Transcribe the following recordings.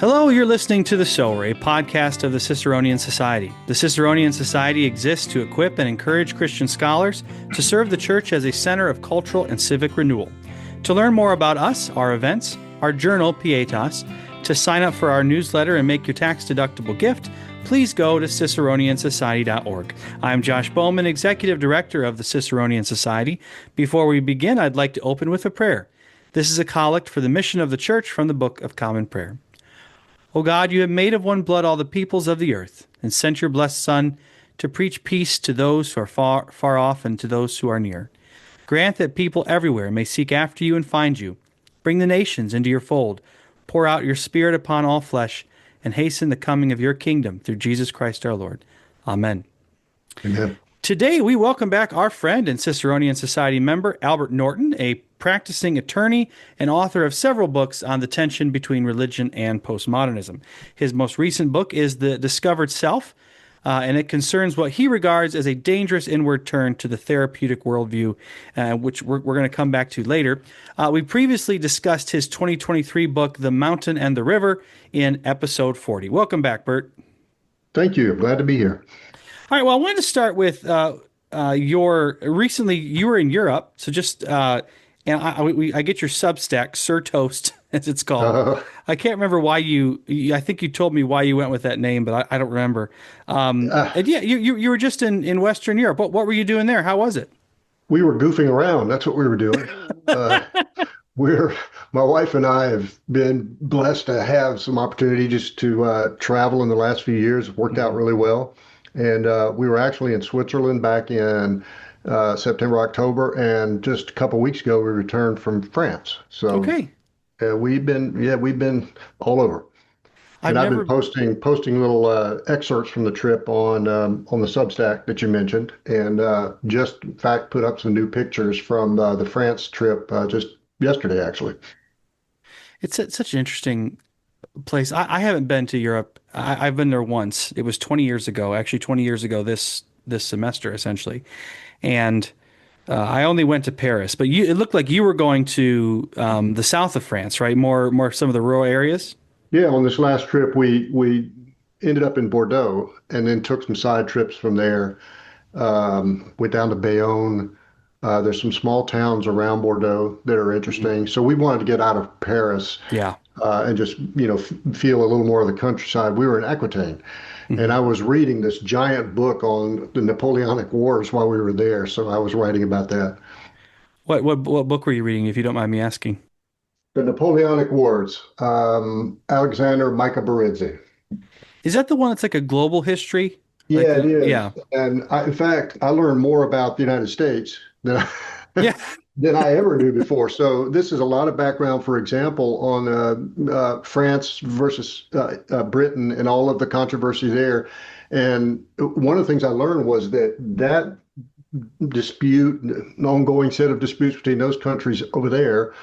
Hello, you're listening to The Sower, a podcast of the Ciceronian Society. The Ciceronian Society exists to equip and encourage Christian scholars to serve the church as a center of cultural and civic renewal. To learn more about us, our events, our journal, Pietas, to sign up for our newsletter and make your tax-deductible gift, please go to ciceroniansociety.org. I'm Josh Bowman, Executive Director of the Ciceronian Society. Before we begin, I'd like to open with a prayer. This is a collect for the mission of the church from the Book of Common Prayer. O God, you have made of one blood all the peoples of the earth, and sent your blessed Son to preach peace to those who are far off and to those who are near. Grant that people everywhere may seek after you and find you. Bring the nations into your fold. Pour out your Spirit upon all flesh, and hasten the coming of your kingdom through Jesus Christ our Lord. Amen. Amen. Today, we welcome back our friend and Ciceronian Society member, Albert Norton, a practicing attorney and author of several books on the tension between religion and postmodernism. His most recent book is The Discovered Self, and it concerns what he regards as a dangerous inward turn to the therapeutic worldview, which we're going to come back to later. We previously discussed his 2023 book, The Mountain and the River, in episode 40. Welcome back, Bert. Thank you. Glad to be here. All right, well, I wanted to start with recently you were in Europe, so just and I get your Substack, Sir Toast, as it's called. I can't remember why I think you told me why you went with that name, but I don't remember. And yeah, you were just in Western Europe. What were you doing there? How was it? We were goofing around. That's what we were doing. My wife and I have been blessed to have some opportunity just to travel in the last few years. It worked out really well. And we were actually in Switzerland back in September, October, and just a couple of weeks ago we returned from France. So okay, we've been all over. I've been posting little excerpts from the trip on the Substack that you mentioned, and just in fact put up some new pictures from the France trip just yesterday, actually. It's such an interesting place. I haven't been to Europe. I've been there once. It was 20 years ago, actually 20 years ago this semester, essentially. And I only went to Paris, but it looked like you were going to the south of France, right? More some of the rural areas. Yeah, on this last trip, we ended up in Bordeaux and then took some side trips from there. Went down to Bayonne. There's some small towns around Bordeaux that are interesting. So we wanted to get out of Paris. Yeah. And just, feel a little more of the countryside. We were in Aquitaine, and I was reading this giant book on the Napoleonic Wars while we were there. So I was writing about that. What book were you reading, if you don't mind me asking? The Napoleonic Wars, Alexander Macaberidze. Is that the one that's like a global history? Yeah, it is. Yeah. And in fact, I learned more about the United States than Yeah. than I ever knew before. So this is a lot of background, for example, on France versus Britain and all of the controversy there. And one of the things I learned was that dispute, an ongoing set of disputes between those countries over there,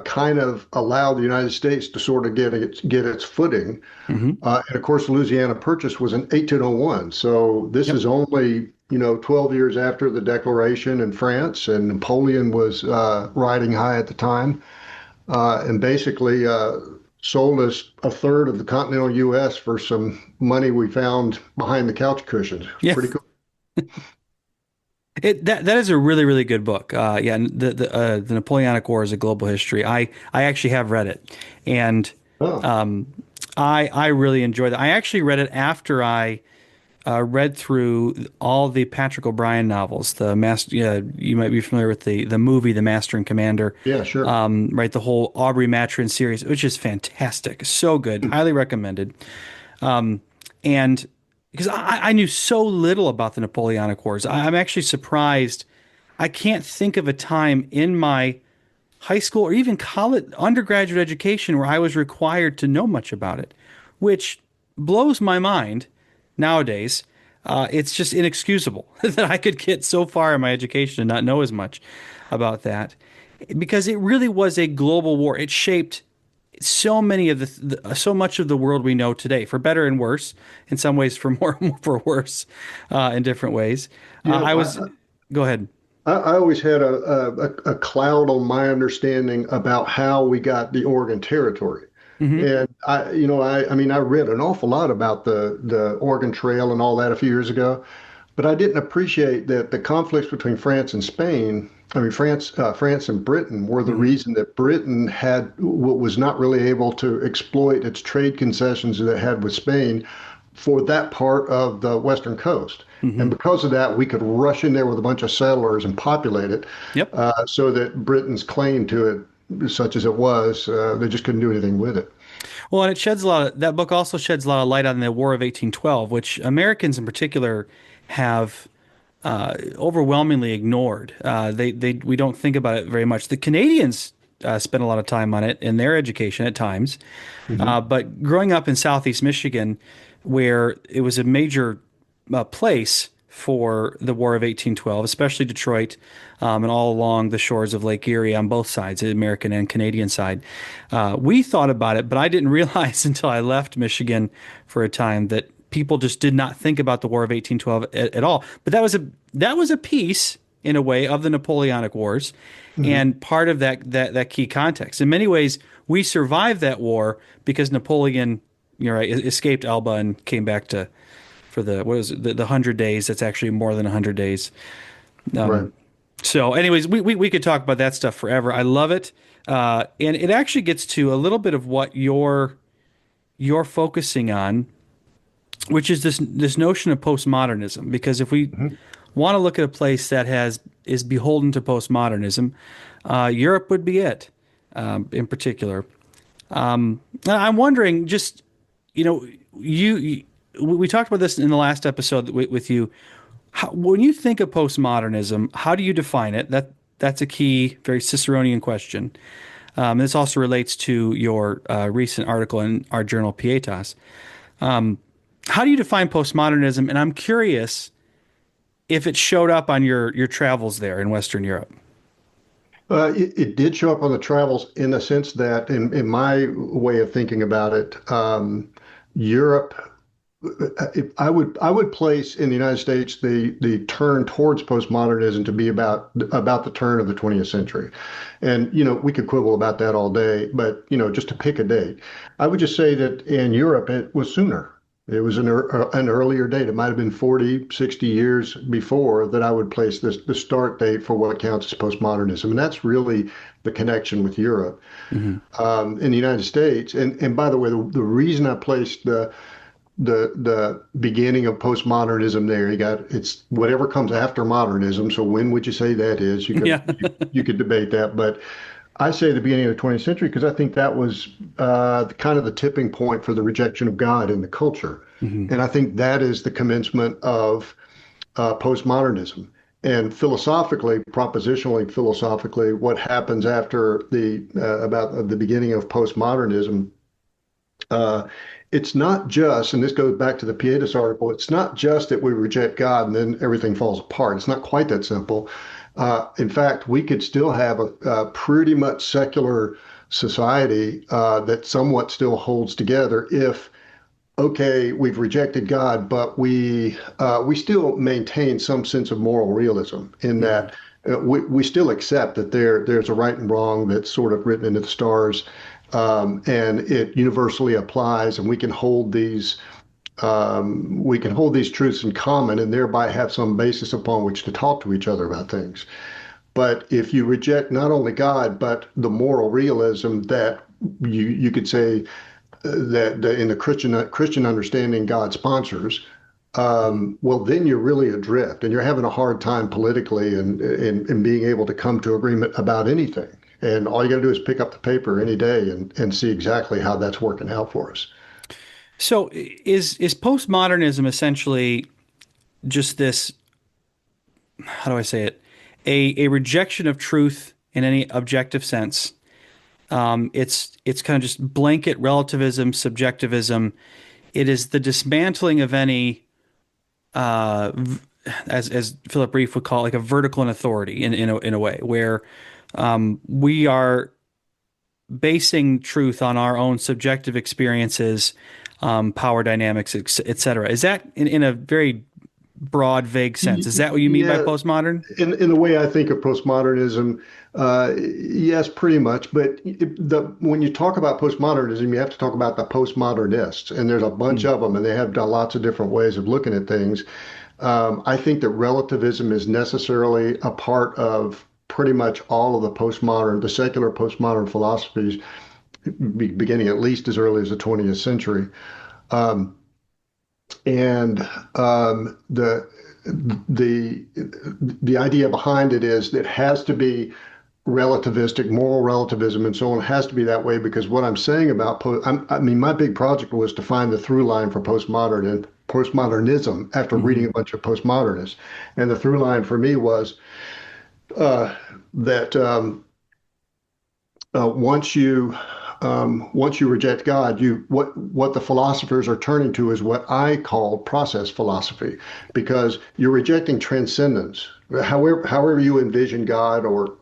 kind of allowed the United States to sort of get its footing. And of course, the Louisiana Purchase was in 1801. So this is only 12 years after the Declaration in France, and Napoleon was riding high at the time, and basically sold us a third of the continental U.S. for some money we found behind the couch cushions. Yeah. Pretty cool. That is a really, really good book. Yeah, the Napoleonic War is a global history. I actually have read it, and I really enjoyed it. I actually read it after I read through all the Patrick O'Brian novels. The master, you might be familiar with the movie, The Master and Commander. Yeah, sure. Right, the whole Aubrey Maturin series, which is fantastic, so good, highly recommended. And because I knew so little about the Napoleonic Wars, I'm actually surprised. I can't think of a time in my high school or even college, undergraduate education where I was required to know much about it, which blows my mind. Nowadays, it's just inexcusable that I could get so far in my education and not know as much about that, because it really was a global war. It shaped so many of so much of the world we know today, for better and worse. In some ways, for worse, in different ways. Go ahead. I always had a cloud on my understanding about how we got the Oregon Territory. And I mean, I read an awful lot about the Oregon Trail and all that a few years ago, but I didn't appreciate that the conflicts between France and Spain, I mean, France and Britain were the Hmm. reason that Britain was not really able to exploit its trade concessions that it had with Spain for that part of the western coast. And Hmm. because of that, we could rush in there with a bunch of settlers and populate it, Yep. so that Britain's claim to it, such as it was, they just couldn't do anything with it. Well, and that book also sheds a lot of light on the War of 1812, which Americans in particular have overwhelmingly ignored. We don't think about it very much. The Canadians spend a lot of time on it in their education at times. Hmm. But growing up in Southeast Michigan, where it was a major place for the War of 1812, especially Detroit, and all along the shores of Lake Erie on both sides, the American and Canadian side. We thought about it, but I didn't realize until I left Michigan for a time that people just did not think about the War of 1812 at all. But that was a piece in a way of the Napoleonic Wars Hmm. and part of that key context. In many ways, we survived that war because Napoleon, you're right, escaped Elba and came back to for the what is it, the 100 days. That's actually more than 100 days. Right. So, anyways, we could talk about that stuff forever. I love it, and it actually gets to a little bit of what you're focusing on, which is this notion of postmodernism. Because if we Mhm. want to look at a place that has is beholden to postmodernism, Europe would be it, in particular. I'm wondering, just you know, you we talked about this in the last episode with you. When you think of postmodernism, how do you define it? That's a key, very Ciceronian question. This also relates to your recent article in our journal Pietas. How do you define postmodernism? And I'm curious if it showed up on your travels there in Western Europe. It did show up on the travels in the sense that, in my way of thinking about it, Europe, I would place in the United States the turn towards postmodernism to be about the turn of the 20th century. And, we could quibble about that all day, but, just to pick a date, I would just say that in Europe, it was sooner. It was an earlier date. It might have been 40, 60 years before that I would place the start date for what counts as postmodernism. And that's really the connection with Europe. Hmm. In the United States. And by the way, the reason I placed the beginning of postmodernism there, it's whatever comes after modernism. So when would you say that is? You could Yeah. you could debate that, but I say the beginning of the 20th century because I think that was kind of the tipping point for the rejection of God in the culture. Hmm. And I think that is the commencement of postmodernism. And philosophically, what happens after the about the beginning of postmodernism, uh, it's not just, and this goes back to the Pietas article, it's not just that we reject God and then everything falls apart. It's not quite that simple. In fact, we could still have a pretty much secular society that somewhat still holds together if, okay, we've rejected God, but we still maintain some sense of moral realism in Hmm. that we still accept that there's a right and wrong that's sort of written into the stars, and it universally applies, and we can hold these truths in common and thereby have some basis upon which to talk to each other about things. But if you reject not only God, but the moral realism that you could say that in the Christian understanding God sponsors, well, then you're really adrift and you're having a hard time politically and being able to come to agreement about anything. And all you got to do is pick up the paper any day and see exactly how that's working out for us. So is postmodernism essentially just this, how do I say it? A rejection of truth in any objective sense. It's kind of just blanket relativism, subjectivism. It is the dismantling of any, uh, as Philip Reef would call it, like a vertical in authority in a way where we are basing truth on our own subjective experiences, power dynamics, et cetera. Is that in a very broad, vague sense. Is that what you mean by Yeah, postmodern? in the way I think of postmodernism, yes, pretty much. But when you talk about postmodernism, you have to talk about the postmodernists, and there's a bunch Mm. of them, and they have lots of different ways of looking at things. I think that relativism is necessarily a part of pretty much all of the secular postmodern philosophies, beginning at least as early as the 20th century. Um, and the the idea behind it is that it has to be relativistic, moral relativism, and so on has to be that way because what I'm saying about I mean, my big project was to find the through line for postmodernism after reading Hmm. a bunch of postmodernists, and the through line for me was that once you reject God, what the philosophers are turning to is what I call process philosophy, because you're rejecting transcendence. However you envision God, or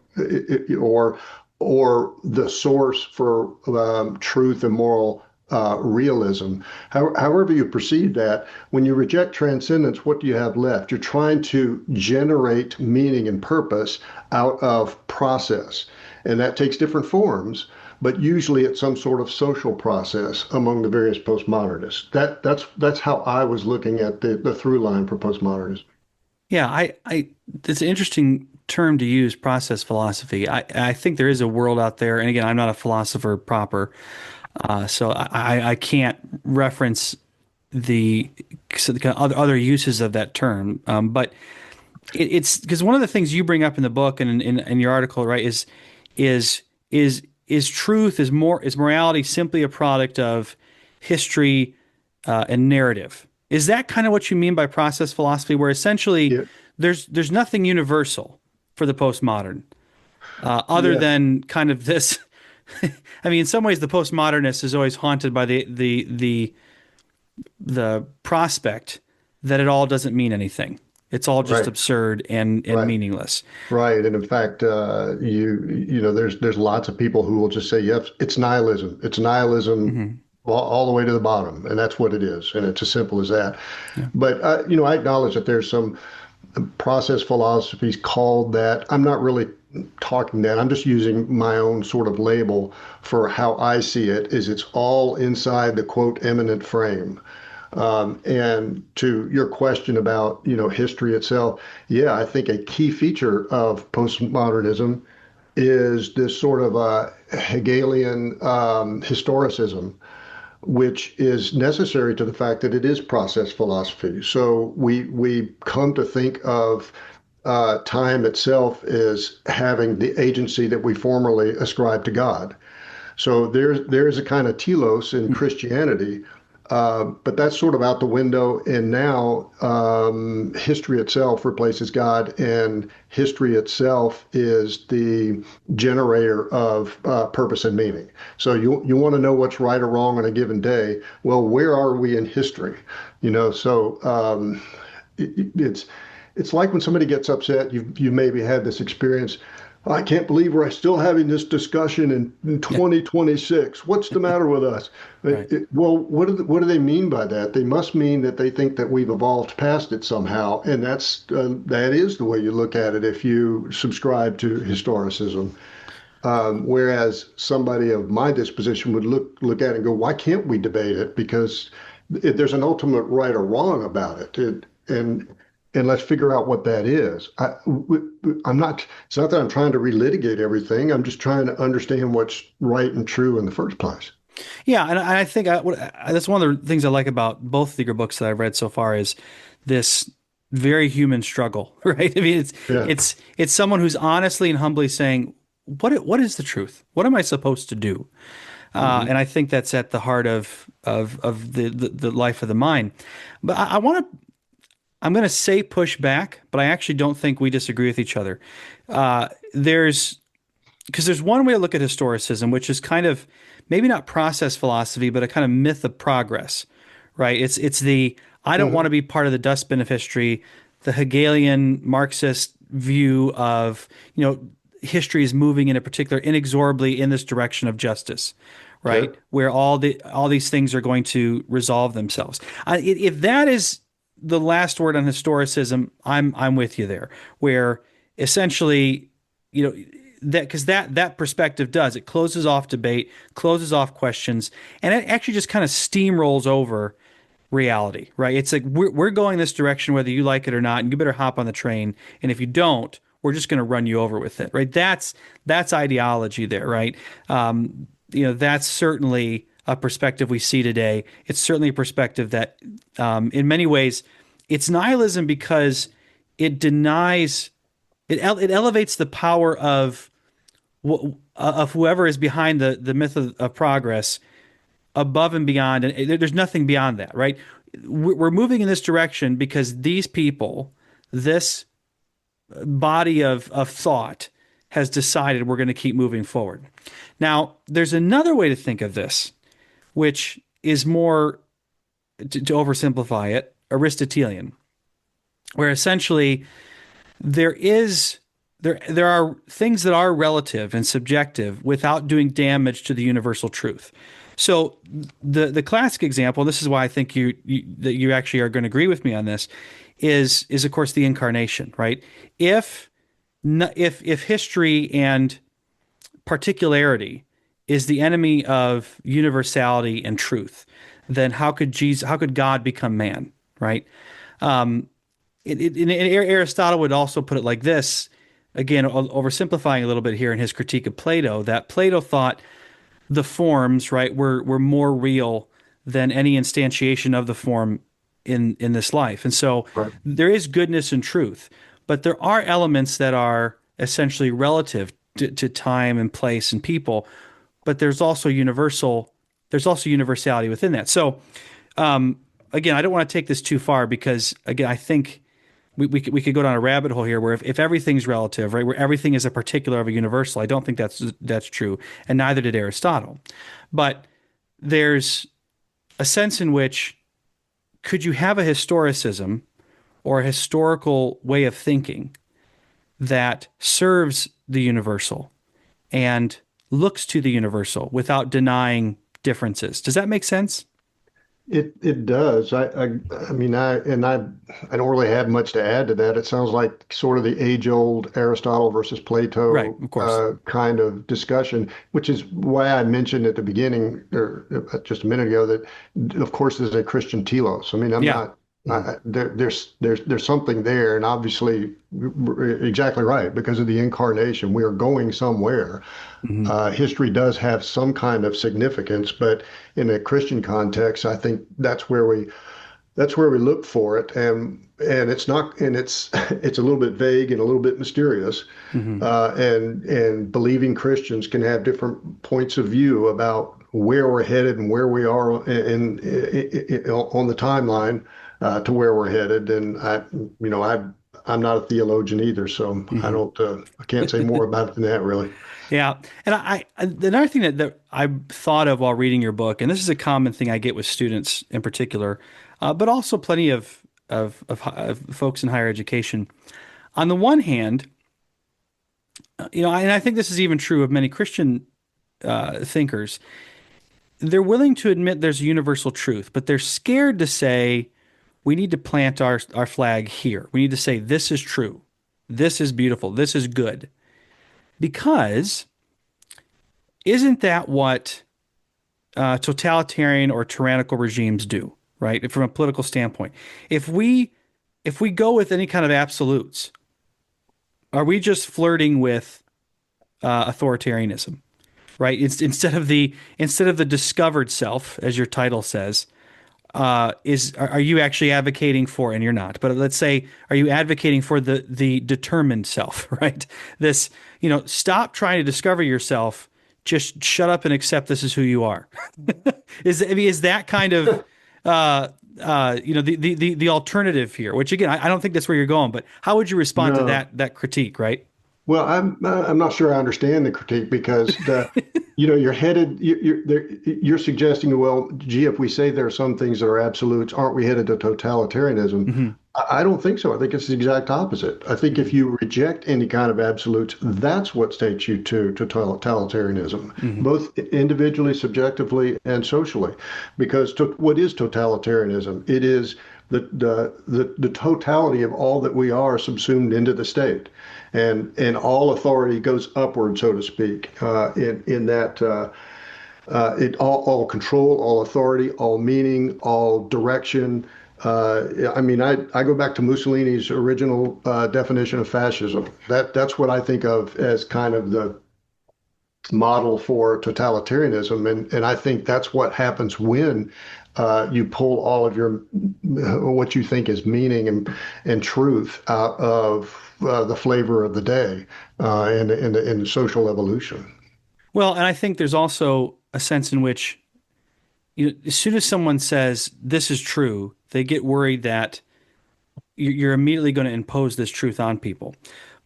or the source for truth and moral realism. However you perceive that, when you reject transcendence, what do you have left? You're trying to generate meaning and purpose out of process, and that takes different forms, but usually it's some sort of social process among the various postmodernists. That's how I was looking at the through line for postmodernism. Yeah, it's an interesting term to use, process philosophy. I think there is a world out there, and again, I'm not a philosopher proper, so I can't reference the kind of other uses of that term. But it's because one of the things you bring up in the book and in your article, right, is is truth is morality simply a product of history and narrative? Is that kind of what you mean by process philosophy, where essentially Yeah, there's nothing universal for the postmodern other yeah, than kind of this? I mean, in some ways, the postmodernist is always haunted by the prospect that it all doesn't mean anything. It's all just right, absurd and right. meaningless. Right, and in fact, there's lots of people who will just say, "Yes, it's nihilism. It's nihilism Hmm. all the way to the bottom," and that's what it is, and it's as simple as that. Yeah. But I acknowledge that there's some process philosophies called that. I'm not really talking that. I'm just using my own sort of label for how I see it. Is it's all inside the quote eminent frame. And to your question about, history itself, yeah, I think a key feature of postmodernism is this sort of Hegelian historicism, which is necessary to the fact that it is process philosophy. So we come to think of time itself as having the agency that we formerly ascribed to God. So there's a kind of telos in Christianity, but that's sort of out the window. And now history itself replaces God, and history itself is the generator of purpose and meaning. So you want to know what's right or wrong on a given day. Well, where are we in history? So it's like when somebody gets upset. You maybe had this experience. I can't believe we're still having this discussion in Yeah. 2026. What's the matter with us? Right. Well, what do they mean by that? They must mean that they think that we've evolved past it somehow, and that is the way you look at it if you subscribe to historicism. Whereas somebody of my disposition would look at it and go, why can't we debate it? Because there's an ultimate right or wrong about it. And let's figure out what that is. I'm not, it's not that I'm trying to relitigate everything. I'm just trying to understand what's right and true in the first place. Yeah, and I think that's one of the things I like about both of your books that I've read so far is this very human struggle, right? I mean, Yeah. it's someone who's honestly and humbly saying, what is the truth? What am I supposed to do? Hmm. And I think that's at the heart of the life of the mind. But I'm going to say push back, but I actually don't think we disagree with each other. There's because there's one way to look at historicism, which is kind of maybe not process philosophy, but a kind of myth of progress, right? It's the I don't want to Hmm. be part of the dustbin of history, the Hegelian Marxist view of, history is moving in a particular inexorably in this direction of justice, right? Okay. Where all these things are going to resolve themselves. If that is the last word on historicism, I'm with you there, where essentially, that because that perspective it closes off debate, closes off questions, and it actually just kind of steamrolls over reality, right? It's like we're going this direction whether you like it or not, and you better hop on the train. And if you don't, we're just going to run you over with it, right? That's ideology there, right? That's certainly a perspective we see today. It's certainly a perspective that, in many ways, it's nihilism because it denies, it elevates the power of whoever is behind the myth of progress above and beyond, and there's nothing beyond that, right? We're moving in this direction because these people, this body of thought, has decided we're going to keep moving forward. Now, there's another way to think of this, which is more, to oversimplify it, Aristotelian, where essentially there are things that are relative and subjective without doing damage to the universal truth. So the classic example, this is why I think that you actually are going to agree with me on this, is of course the incarnation, right? If history and particularity is the enemy of universality and truth, then how could God become man, right? Aristotle would also put it like this, again, oversimplifying a little bit here in his critique of Plato, that Plato thought the forms, right, were more real than any instantiation of the form in this life. And so there is goodness and truth, but there are elements that are essentially relative to time and place and people, but there's also universality within that. So again, I don't want to take this too far because, again, I think we could go down a rabbit hole here where if everything's relative, right, where everything is a particular of a universal, I don't think that's true, and neither did Aristotle. But there's a sense in which could you have a historicism or a historical way of thinking that serves the universal and looks to the universal without denying differences? Does that make sense? It does. I mean, I don't really have much to add to that. It sounds like sort of the age-old Aristotle versus Plato, right, of course, kind of discussion, which is why I mentioned at the beginning, or just a minute ago, that of course there's a Christian telos. I mean, I'm not. There's something there, and obviously, exactly right, because of the incarnation, we are going somewhere. History does have some kind of significance, but in a Christian context, I think that's where we look for it, and it's not, and it's a little bit vague and a little bit mysterious, and believing Christians can have different points of view about where we're headed and where we are on the timeline. To where we're headed, and I'm not a theologian either, so I can't say more about it than that, really. Yeah, and another thing that I thought of while reading your book, and this is a common thing I get with students in particular, but also plenty of folks in higher education. On the one hand, and I think this is even true of many Christian thinkers, they're willing to admit there's a universal truth, but they're scared to say, we need to plant our flag here. We need to say, this is true. This is beautiful. This is good. Because isn't that what totalitarian or tyrannical regimes do, right? From a political standpoint. If we go with any kind of absolutes, are we just flirting with authoritarianism, right? Instead of the discovered self, as your title says, are you actually advocating for, and you're not, but let's say, are you advocating for the determined self, right? This, stop trying to discover yourself, just shut up and accept this is who you are. Is that kind of, the alternative here, which again, I don't think that's where you're going, but how would you respond to that critique, right? Well, I'm not sure I understand the critique because you're headed. You're suggesting, well, gee, if we say there are some things that are absolutes, aren't we headed to totalitarianism? I don't think so. I think it's the exact opposite. I think if you reject any kind of absolutes, that's what takes you to totalitarianism, both individually, subjectively, and socially. Because what is totalitarianism? It is the totality of all that we are subsumed into the state, and all authority goes upward, so to speak, in that it all control, all authority, all meaning, all direction. I mean, I go back to Mussolini's original definition of fascism. That's what I think of as kind of the model for totalitarianism, and I think that's what happens when you pull all of your what you think is meaning and truth out of the flavor of the day in social evolution. Well, and I think there's also a sense in which, as soon as someone says this is true, they get worried that you're immediately going to impose this truth on people.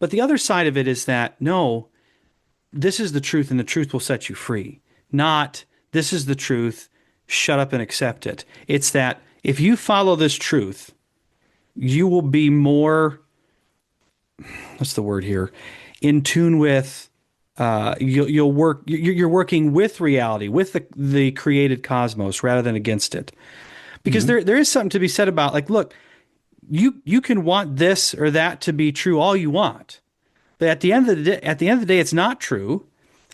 But the other side of it is that, no, this is the truth and the truth will set you free. Not, this is the truth, shut up and accept it. It's that if you follow this truth, you will be more, what's the word here, in tune with, you're working with reality, with the created cosmos rather than against it. Because there is something to be said about, like, look, you can want this or that to be true all you want. But at the end of the day, it's not true.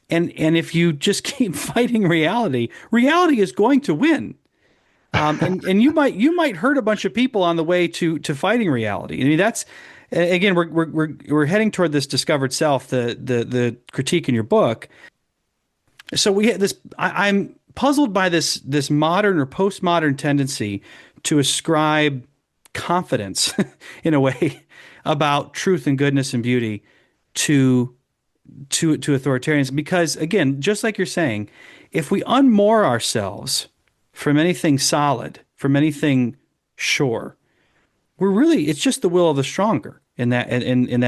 And if you just keep fighting reality, reality is going to win. And you might hurt a bunch of people on the way to fighting reality. I mean, that's, again, we're heading toward this discovered self, the critique in your book. So we this I'm puzzled by this modern or postmodern tendency to ascribe confidence in a way about truth and goodness and beauty to authoritarianism, because, again, just like you're saying, if we unmoor ourselves from anything solid, from anything sure, it's just the will of the stronger in that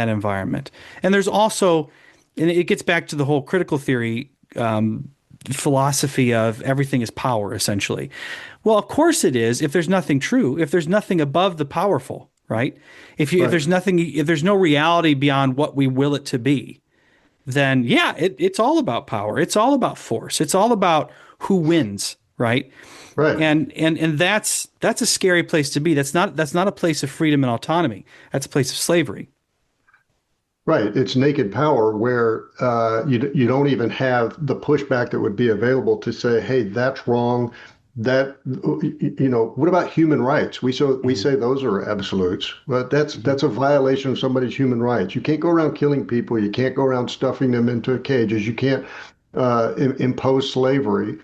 environment. And there's also, and it gets back to the whole critical theory philosophy of everything is power, essentially. Well, of course it is, if there's nothing true, if there's nothing above the powerful, right? If there's no reality beyond what we will it to be, then yeah, it's all about power. It's all about force. It's all about who wins, right? Right. And that's a scary place to be. That's not a place of freedom and autonomy. That's a place of slavery. Right. It's naked power where you don't even have the pushback that would be available to say, hey, that's wrong. That, what about human rights? We say those are absolutes, but that's a violation of somebody's human rights. You can't go around killing people. You can't go around stuffing them into cages. You can't impose slavery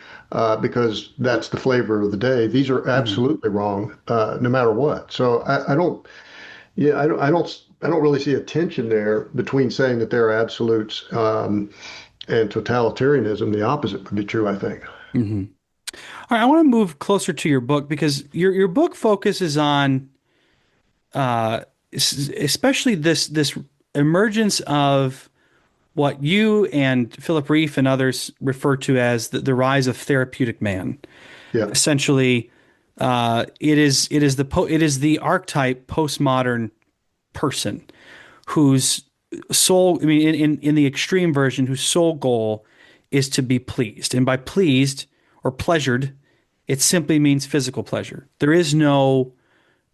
because that's the flavor of the day. These are absolutely wrong, no matter what. So I don't really see a tension there between saying that they're absolutes and totalitarianism. The opposite would be true, I think. Mm-hmm. All right, I want to move closer to your book, because your book focuses on especially this emergence of what you and Philip Reef and others refer to as the rise of therapeutic man. Yeah. Essentially, it is the archetype postmodern person whose sole, I mean, in the extreme version, whose sole goal is to be pleased, and by pleased or pleasured, it simply means physical pleasure. There is no,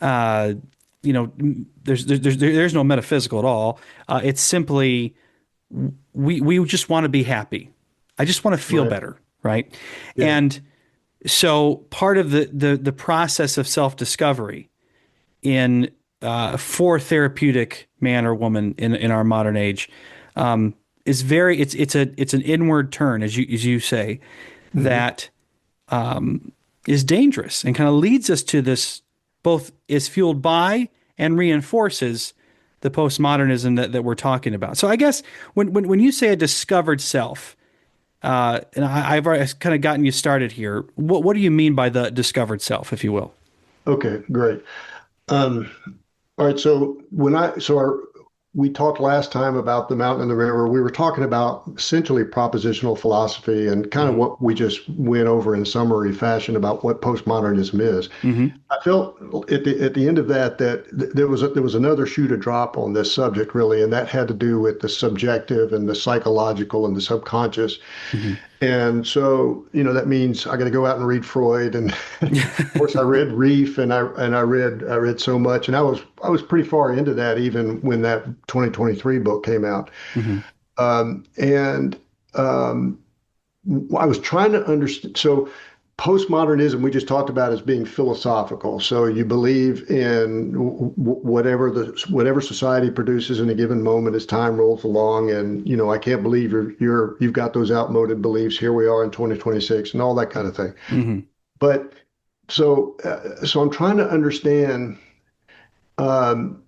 there's no metaphysical at all. It's simply we just want to be happy. I just want to feel better, right? Yeah. And so part of the process of self-discovery for therapeutic man or woman in our modern age is it's an inward turn, as you say, that is dangerous and kind of leads us to this, both is fueled by and reinforces the postmodernism that we're talking about. So I guess when you say a discovered self, and I've kind of gotten you started here, what do you mean by the discovered self, if you will? Okay, great. All right. So we talked last time about the mountain and the river. We were talking about essentially propositional philosophy and kind of what we just went over in summary fashion about what postmodernism is. Mm-hmm. I felt at the end of that there was another shoe to drop on this subject, really, and that had to do with the subjective and the psychological and the subconscious. Mm-hmm. And so, that means I got to go out and read Freud, and of course I read Reef, and I read so much, and I was pretty far into that even when that 2023 book came out. Hmm. And I was trying to understand. So, postmodernism we just talked about as being philosophical. So you believe in whatever society produces in a given moment as time rolls along, and I can't believe you've got those outmoded beliefs. Here we are in 2026, and all that kind of thing. Hmm. But so I'm trying to understand um,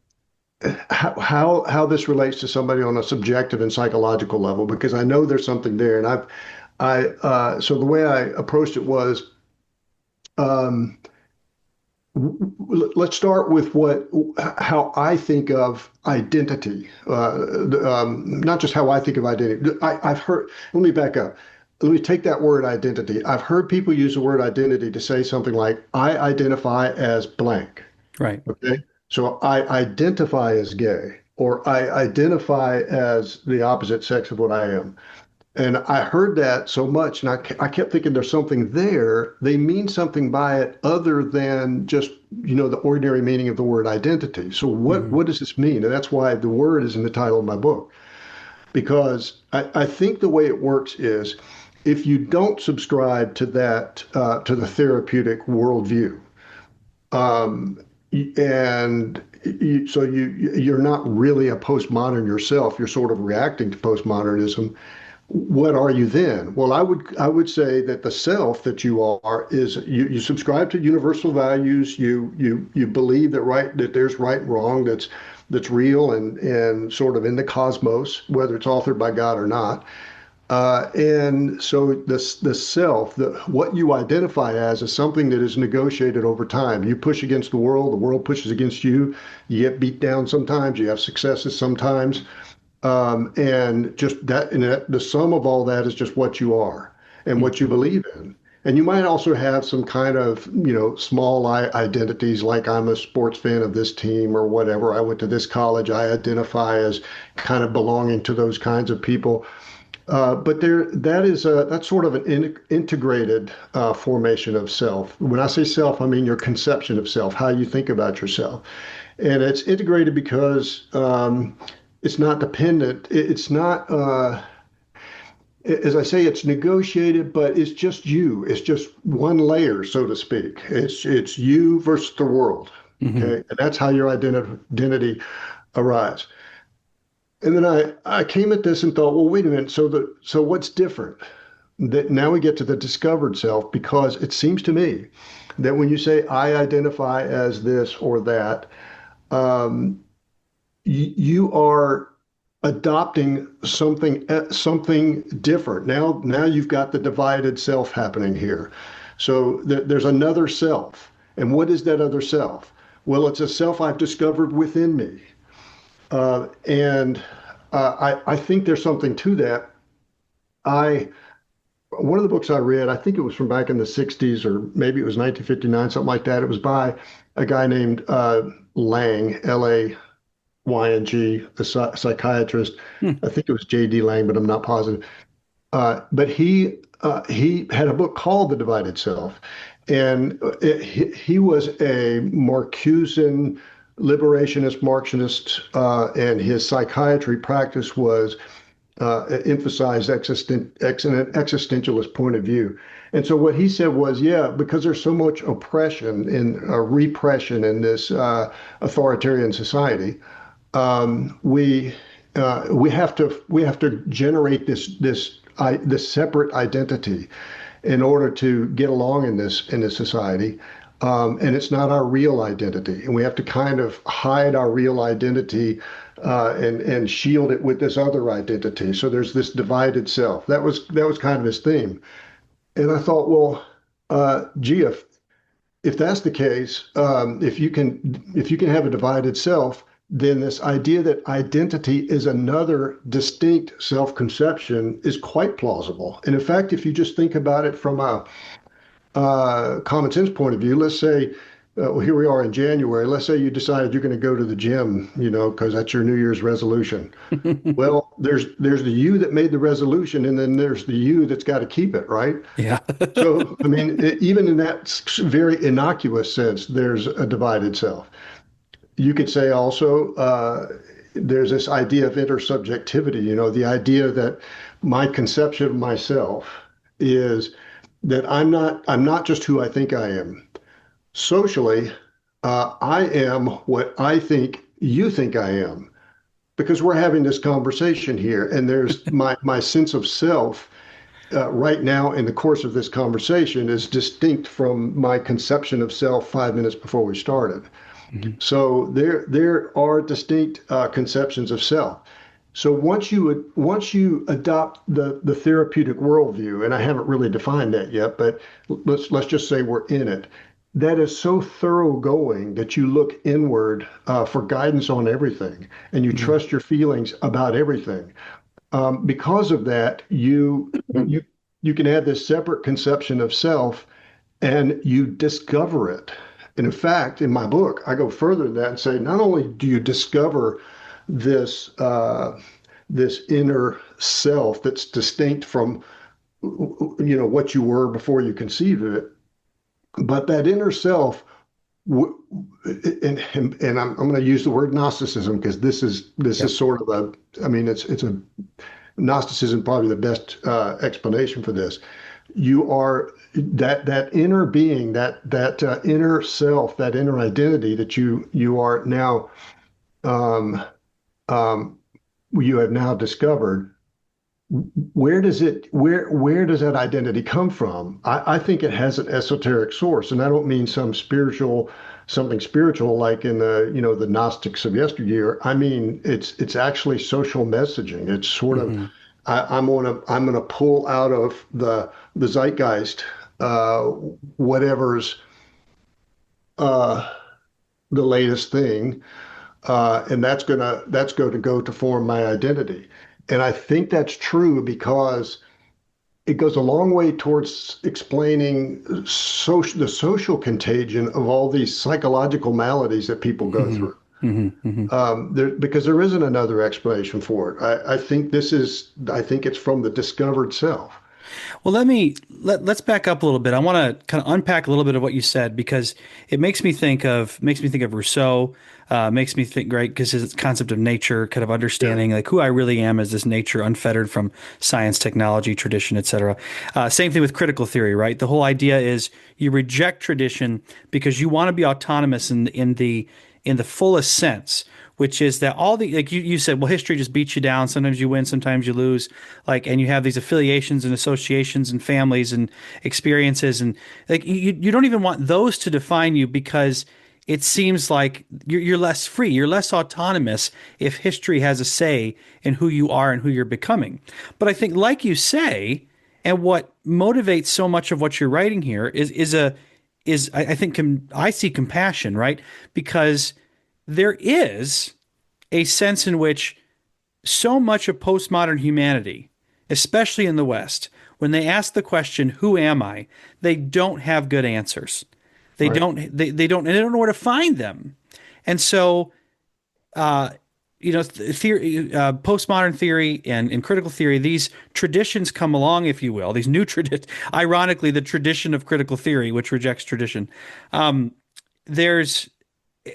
how this relates to somebody on a subjective and psychological level, because I know there's something there, and so the way I approached it was, um, let's start with how I think of identity. Not just how I think of identity. I've heard. Let me back up. Let me take that word identity. I've heard people use the word identity to say something like, "I identify as blank." Right. Okay, so I identify as gay, or I identify as the opposite sex of what I am. And I heard that so much, and I kept thinking there's something there. They mean something by it other than just, the ordinary meaning of the word identity. So Hmm. what does this mean? And that's why the word is in the title of my book. Because I think the way it works is, if you don't subscribe to that, to the therapeutic worldview, um, and you're not really a postmodern yourself, you're sort of reacting to postmodernism. What are you then? Well, I would say that the self that you are is, you subscribe to universal values. You believe that there's right and wrong, that's real and sort of in the cosmos, whether it's authored by God or not. And so the self, what you identify as, is something that is negotiated over time. You push against the world pushes against you. You get beat down sometimes, you have successes sometimes. And the sum of all that is just what you are and what you believe in. And you might also have some kind of, small identities, like I'm a sports fan of this team or whatever. I went to this college. I identify as kind of belonging to those kinds of people. But that's sort of an integrated formation of self. When I say self, I mean your conception of self, how you think about yourself. And it's integrated because it's not dependent. It's not, as I say, it's negotiated, but it's just you. It's just one layer, so to speak. It's you versus the world. Hmm. Okay, and that's how your identity arrives. And then I came at this and thought, well, wait a minute. So what's different? That now we get to the discovered self, because it seems to me that when you say I identify as this or that, um, you are adopting something different. Now you've got the divided self happening here. So there's another self. And what is that other self? Well, it's a self I've discovered within me. And I think there's something to that. I One of the books I read, I think it was from back in the 60s, or maybe it was 1959, something like that. It was by a guy named Lang, Lang, the psychiatrist. Hmm. I think it was J.D. Lang, but I'm not positive. But he had a book called The Divided Self, and he was a Marcusean liberationist Marxist, and his psychiatry practice was emphasized an existentialist point of view. And so what he said was, yeah, because there's so much oppression and repression in this authoritarian society, we have to generate this separate identity in order to get along in this society. And it's not our real identity, and we have to kind of hide our real identity and shield it with this other identity. So there's this divided self. That was kind of his theme. And I thought, well, gee, if that's the case, if you can have a divided self, then this idea that identity is another distinct self-conception is quite plausible. And in fact, if you just think about it from a common sense point of view, let's say well, here we are in January. Let's say you decided you're going to go to the gym, because that's your New Year's resolution. Well, there's the you that made the resolution, and then there's the you that's got to keep it, right? Yeah. So, I mean, even in that very innocuous sense, there's a divided self. You could say also there's this idea of intersubjectivity, the idea that my conception of myself is that I'm not just who I think I am. Socially, I am what I think you think I am, because we're having this conversation here, and there's my sense of self right now in the course of this conversation is distinct from my conception of self 5 minutes before we started. Mhm. So there are distinct conceptions of self. So once you adopt the therapeutic worldview, and I haven't really defined that yet, but let's just say we're in it. That is so thoroughgoing that you look inward for guidance on everything, and you Mhm. trust your feelings about everything. Because of that, you can have this separate conception of self, and you discover it. And in fact, in my book, I go further than that and say, not only do you discover this this inner self that's distinct from what you were before you conceived of it, but that inner self, and I'm going to use the word Gnosticism because this is Yep. sort of I mean, it's a Gnosticism probably the best explanation for this. You are that inner being, that inner self, that inner identity that you are now um, um, you have now discovered. Where does that identity come from? I think it has an esoteric source, and I don't mean something spiritual like in the Gnostics of yesteryear. I mean it's actually social messaging. It's sort of Mhm. I'm gonna pull out of the zeitgeist uh, whatever's uh, the latest thing, and that's going to go to form my identity. And I think that's true because it goes a long way towards explaining the social contagion of all these psychological maladies that people go Mhm. through. Mhm. Mhm. Because there isn't another explanation for it. I think it's from the discovered self. Well, let's back up a little bit. I want to kind of unpack a little bit of what you said because it makes me think of Rousseau. Makes me think right because his concept of nature, kind of Yeah. understanding like who I really am as this nature, unfettered from science, technology, tradition, etc. Same thing with critical theory, right? The whole idea is you reject tradition because you want to be autonomous in the fullest sense, which is that all the like you said, well, history just beats you down. Sometimes you win, sometimes you lose. Like, and you have these affiliations and associations and families and experiences, and like you don't even want those to define you because it seems like you're less free, you're less autonomous if history has a say in who you are and who you're becoming. But I think, like you say, and what motivates so much of what you're writing here is I think I see compassion, right? Because there is a sense in which so much of postmodern humanity, especially in the West, when they ask the question, "Who am I?" they don't have good answers. They Right. don't. They don't know where to find them. And so, uh, theory, postmodern theory and critical theory, these traditions come along, if you will, these new traditions. Ironically, the tradition of critical theory, which rejects tradition, there's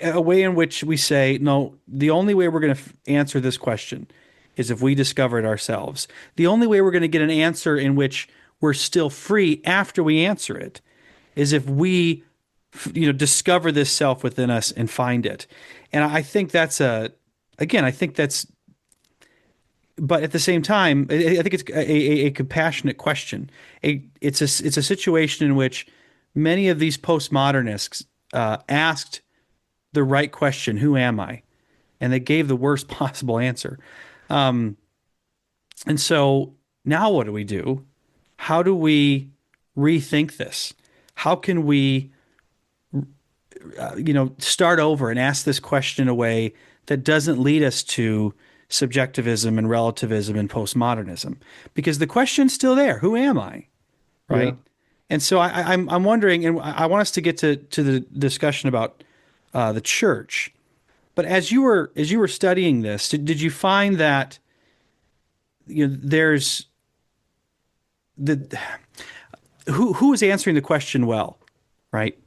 a way in which we say, no, the only way we're going to answer this question is if we discover it ourselves. The only way we're going to get an answer in which we're still free after we answer it is if we, discover this self within us and find it. And I think again, I think that's, but at the same time, I think it's a compassionate question. It's a situation in which many of these postmodernists asked the right question, who am I? And they gave the worst possible answer. Um, and so now what do we do? How do we rethink this? How can we, start over and ask this question in a way that doesn't lead us to subjectivism and relativism and postmodernism? Because the question's still there. Who am I? Yeah. Right? And so I'm wondering, and I want us to get to the discussion about the church. But as you were studying this, did you find that there's the who is answering the question well, right?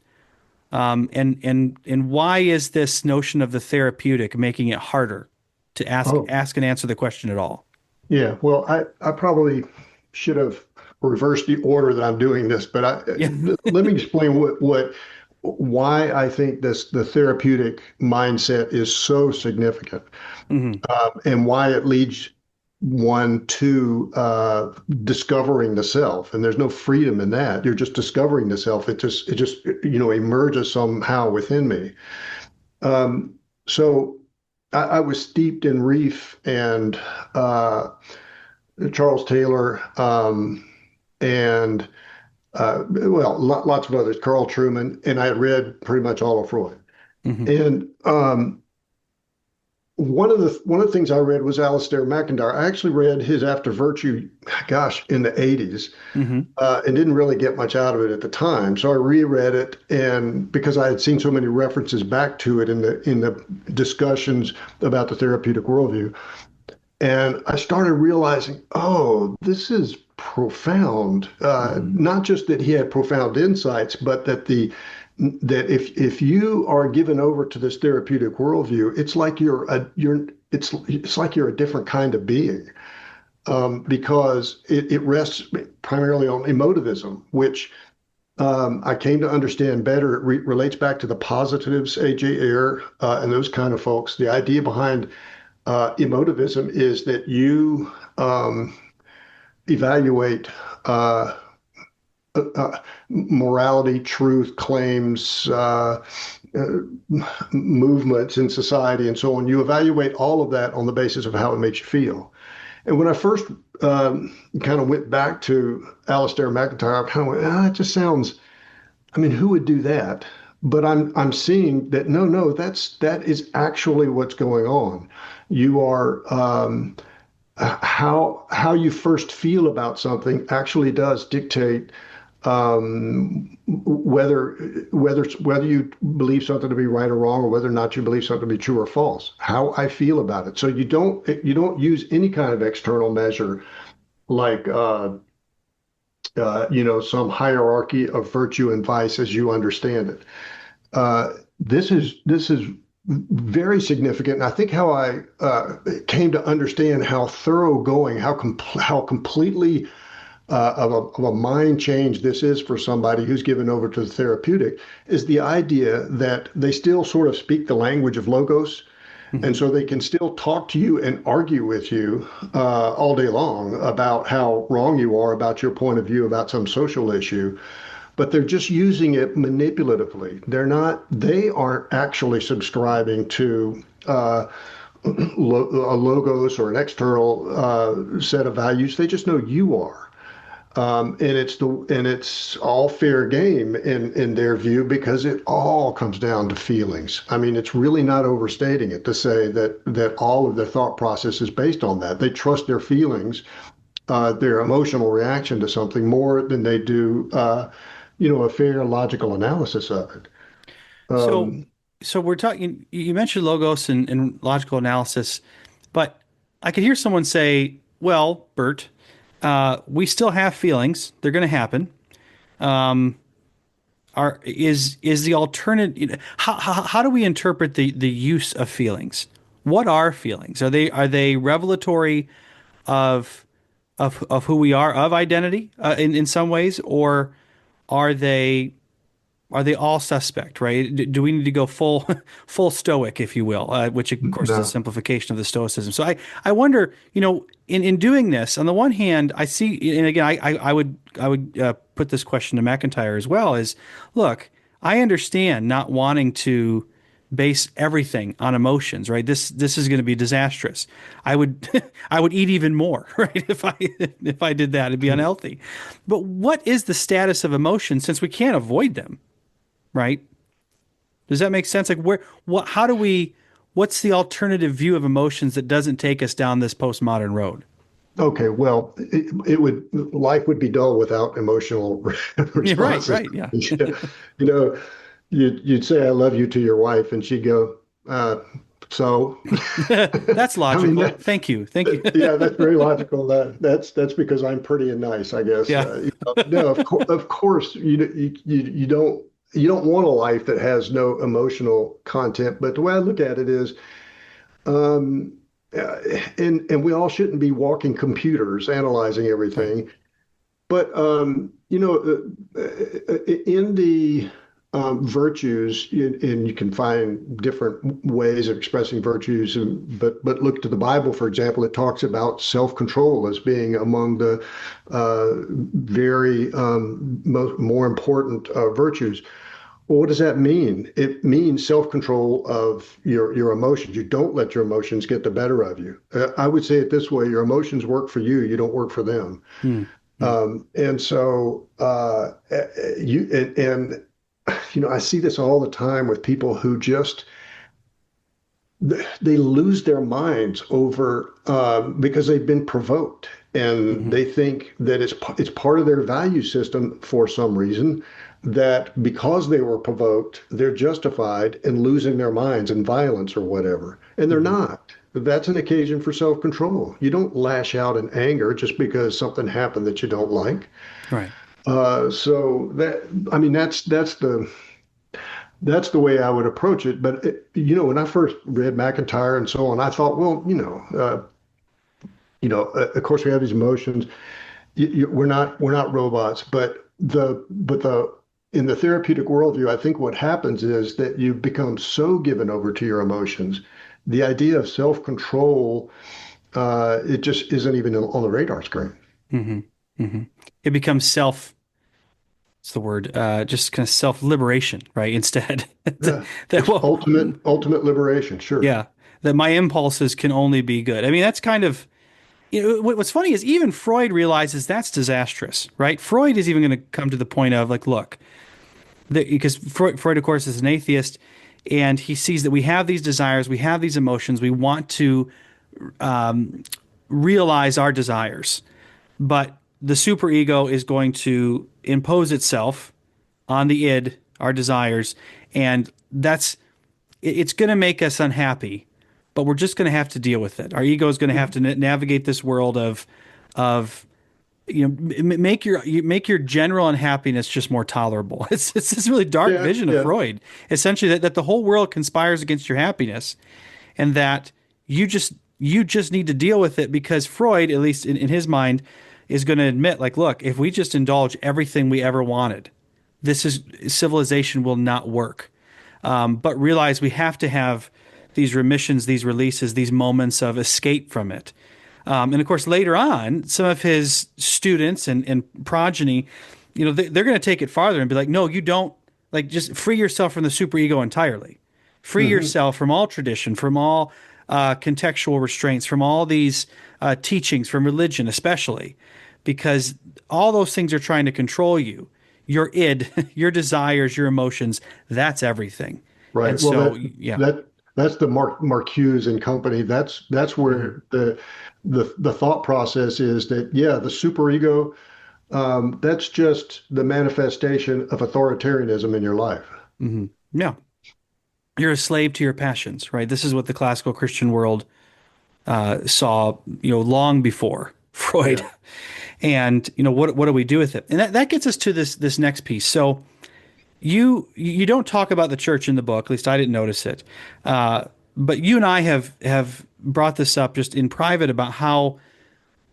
And why is this notion of the therapeutic making it harder to Oh, ask and answer the question at all? yeah. Well, I probably should have reversed the order that I'm doing this, but Yeah. let me explain why I think the therapeutic mindset is so significant, Hmm. and why it leads one to discovering the self. And there's no freedom in that. You're just discovering the self. It just emerges somehow within me. Um, so I was steeped in Reef and Charles Taylor, and well, lots of others, Carl Truman, and I had read pretty much all of Freud. Hmm. And one of the things I read was Alistair McIntyre. I actually read his After Virtue, gosh, in the 80s, Hmm. and didn't really get much out of it at the time. So I reread it, and because I had seen so many references back to it in the discussions about the therapeutic worldview, and I started realizing, oh, this is profound. Hmm. Not just that he had profound insights, but that if you are given over to this therapeutic worldview, it's like you're a different kind of being, because it rests primarily on emotivism, which I came to understand better. It relates back to the positives, A.J. Ayer, and those kind of folks. The idea behind emotivism is that you evaluate uh, morality, truth, claims, movements in society, and so on. You evaluate all of that on the basis of how it makes you feel. And when I first kind of went back to Alistair McIntyre, I kind of went, it just sounds. I mean, who would do that? But I'm seeing that no, that is actually what's going on. You are how you first feel about something actually does dictate whether you believe something to be right or wrong, or whether or not you believe something to be true or false. How I feel about it. So you don't use any kind of external measure like some hierarchy of virtue and vice as you understand it. This is very significant. And I think how I came to understand how thoroughgoing, how completely of a mind change this is for somebody who's given over to the therapeutic is the idea that they still sort of speak the language of logos. And Hmm. so they can still talk to you and argue with you all day long about how wrong you are about your point of view about some social issue, but they're just using it manipulatively. They aren't actually subscribing to a logos or an external set of values. They just know you are. And it's all fair game in their view because it all comes down to feelings. I mean, it's really not overstating it to say that all of their thought process is based on that. They trust their feelings, their emotional reaction to something more than they do, a fair logical analysis of it. So, Um, so we're talking. You mentioned logos and logical analysis, but I could hear someone say, "Well, Bert, we still have feelings. They're going to happen. Is the alternative? How do we interpret the use of feelings? What are feelings? Are they revelatory of of who we are, of identity in some ways, or are they are they all suspect, right? Do we need to go full stoic, if you will, which of course is a no. simplification of the Stoicism. So I wonder, in doing this, on the one hand, I see, and again, I would put this question to McIntyre as well, is look, I understand not wanting to base everything on emotions, right? This is going to be disastrous. I would I would eat even more, right? If I did that, it'd be unhealthy. But what is the status of emotions since we can't avoid them? Right? Does that make sense? Like how do we, what's the alternative view of emotions that doesn't take us down this postmodern road? Okay, well, life would be dull without emotional Yeah, right, responses. right, yeah. You know, you'd say "I love you" to your wife, and she'd go, "So." That's I mean, logical. Thank you. Thank you. yeah, that's very logical. That's because I'm pretty and nice, I guess. Yeah. No, of course, you don't want a life that has no emotional content. But the way I look at it is, um, uh, and we all shouldn't be walking computers analyzing Right. everything. But in the virtues, and you can find different ways of expressing virtues. But look to the Bible, for example. It talks about self-control as being among the very more important virtues. Well, what does that mean? It means self-control of your emotions. You don't let your emotions get the better of you. I would say it this way: your emotions work for you. You don't work for them. Hmm. Hmm. And so you and I see this all the time with people who just they lose their minds over because they've been provoked, and Hmm. they think that it's part of their value system for some reason, that because they were provoked, they're justified in losing their minds in violence or whatever, and they're Hmm. not. That's an occasion for self-control. You don't lash out in anger just because something happened that you don't like. Right. So that I mean that's the way I would approach it. But when I first read McIntyre and so on, I thought, well, of course we have these emotions. We're not robots, but the in the therapeutic worldview, I think what happens is that you become so given over to your emotions. The idea of self-control, it just isn't even on the radar screen. Hmm. Hmm. It becomes what's the word? Just kind of self-liberation, right? Instead, Yeah, that it's well, ultimate liberation. Sure. yeah, that my impulses can only be good. I mean, that's kind of, what's funny is even Freud realizes that's disastrous, right? Freud is even going to come to the point of like, look, because Freud, of course, is an atheist, and he sees that we have these desires, we have these emotions, we want to realize our desires, but the superego is going to impose itself on the id, our desires, and it's going to make us unhappy, but we're just going to have to deal with it. Our ego is going to have to navigate this world of make your general unhappiness just more tolerable. It's this really dark Yeah, vision of yeah. Freud, essentially that the whole world conspires against your happiness, and that you just need to deal with it because Freud, at least in his mind, is going to admit like, look, if we just indulge everything we ever wanted, this is civilization will not work. But realize we have to have these remissions, these releases, these moments of escape from it. And of course, later on, some of his students and progeny, they're going to take it farther and be like, no, you don't, like, just free yourself from the superego entirely. Free Hmm. yourself from all tradition, from all contextual restraints, from all these teachings, from religion, especially, because all those things are trying to control you. Your id, your desires, your emotions, that's everything. And Right. Well, so, yeah. that's the Marcuse and company. That's Hmm. where the thought process is that, yeah, the superego, that's just the manifestation of authoritarianism in your life. Hmm. Yeah. You're a slave to your passions, right? This is what the classical Christian world saw, long before Freud. Yeah. And what do we do with it? And that gets us to this next piece. So you don't talk about the church in the book, at least I didn't notice it. But you and I have brought this up just in private about how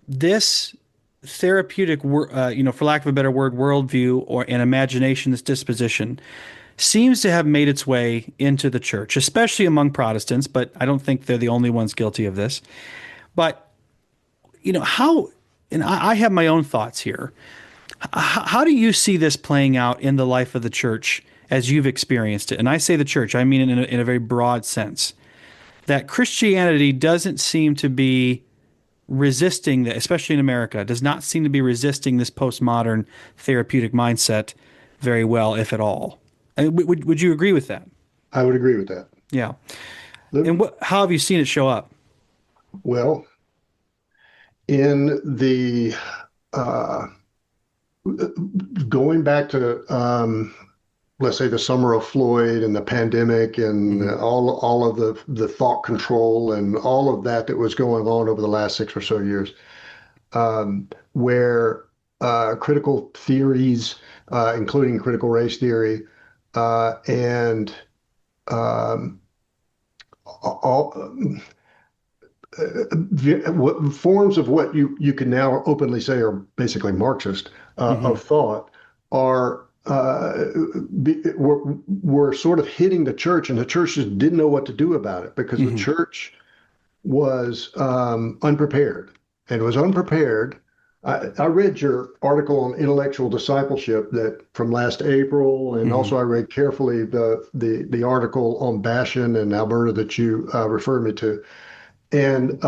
this therapeutic, for lack of a better word, worldview or an imagination, this disposition seems to have made its way into the church, especially among Protestants, but I don't think they're the only ones guilty of this. But, how, and I have my own thoughts here. How do you see this playing out in the life of the church as you've experienced it? And I say the church, I mean it in a very broad sense. That Christianity doesn't seem to be resisting that, especially in America, does not seem to be resisting this postmodern therapeutic mindset very well, if at all. And would you agree with that? I would agree with that. Yeah. The- And how have you seen it show up? Well, in the uh, going back to let's say the summer of Floyd and the pandemic and Hmm. all of the thought control and all of that was going on over the last 6 or so years, where critical theories, including critical race theory, and um, all forms of what you can now openly say are basically Marxist Hmm. of thought are were sort of hitting the church, and the church just didn't know what to do about it because the Hmm. church was unprepared and was unprepared. I read your article on intellectual discipleship that from last April, and Hmm. also I read carefully the article on Bashan and Alberta that you referred me to. And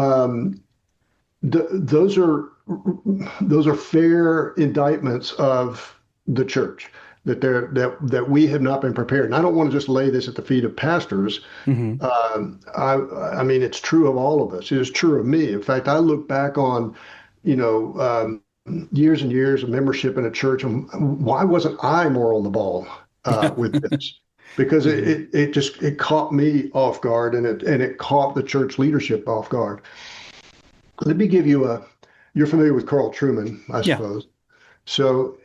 th those are fair indictments of the church that we have not been prepared. And I don't want to just lay this at the feet of pastors. Hmm. I mean, it's true of all of us. It is true of me. In fact, I look back on, you know, years and years of membership in a church, and why wasn't I more on the ball Yeah. with this? Because Hmm. it caught me off guard, and it caught the church leadership off guard. Let me give you a. You're familiar with Carl Trueman, I Yeah. suppose. So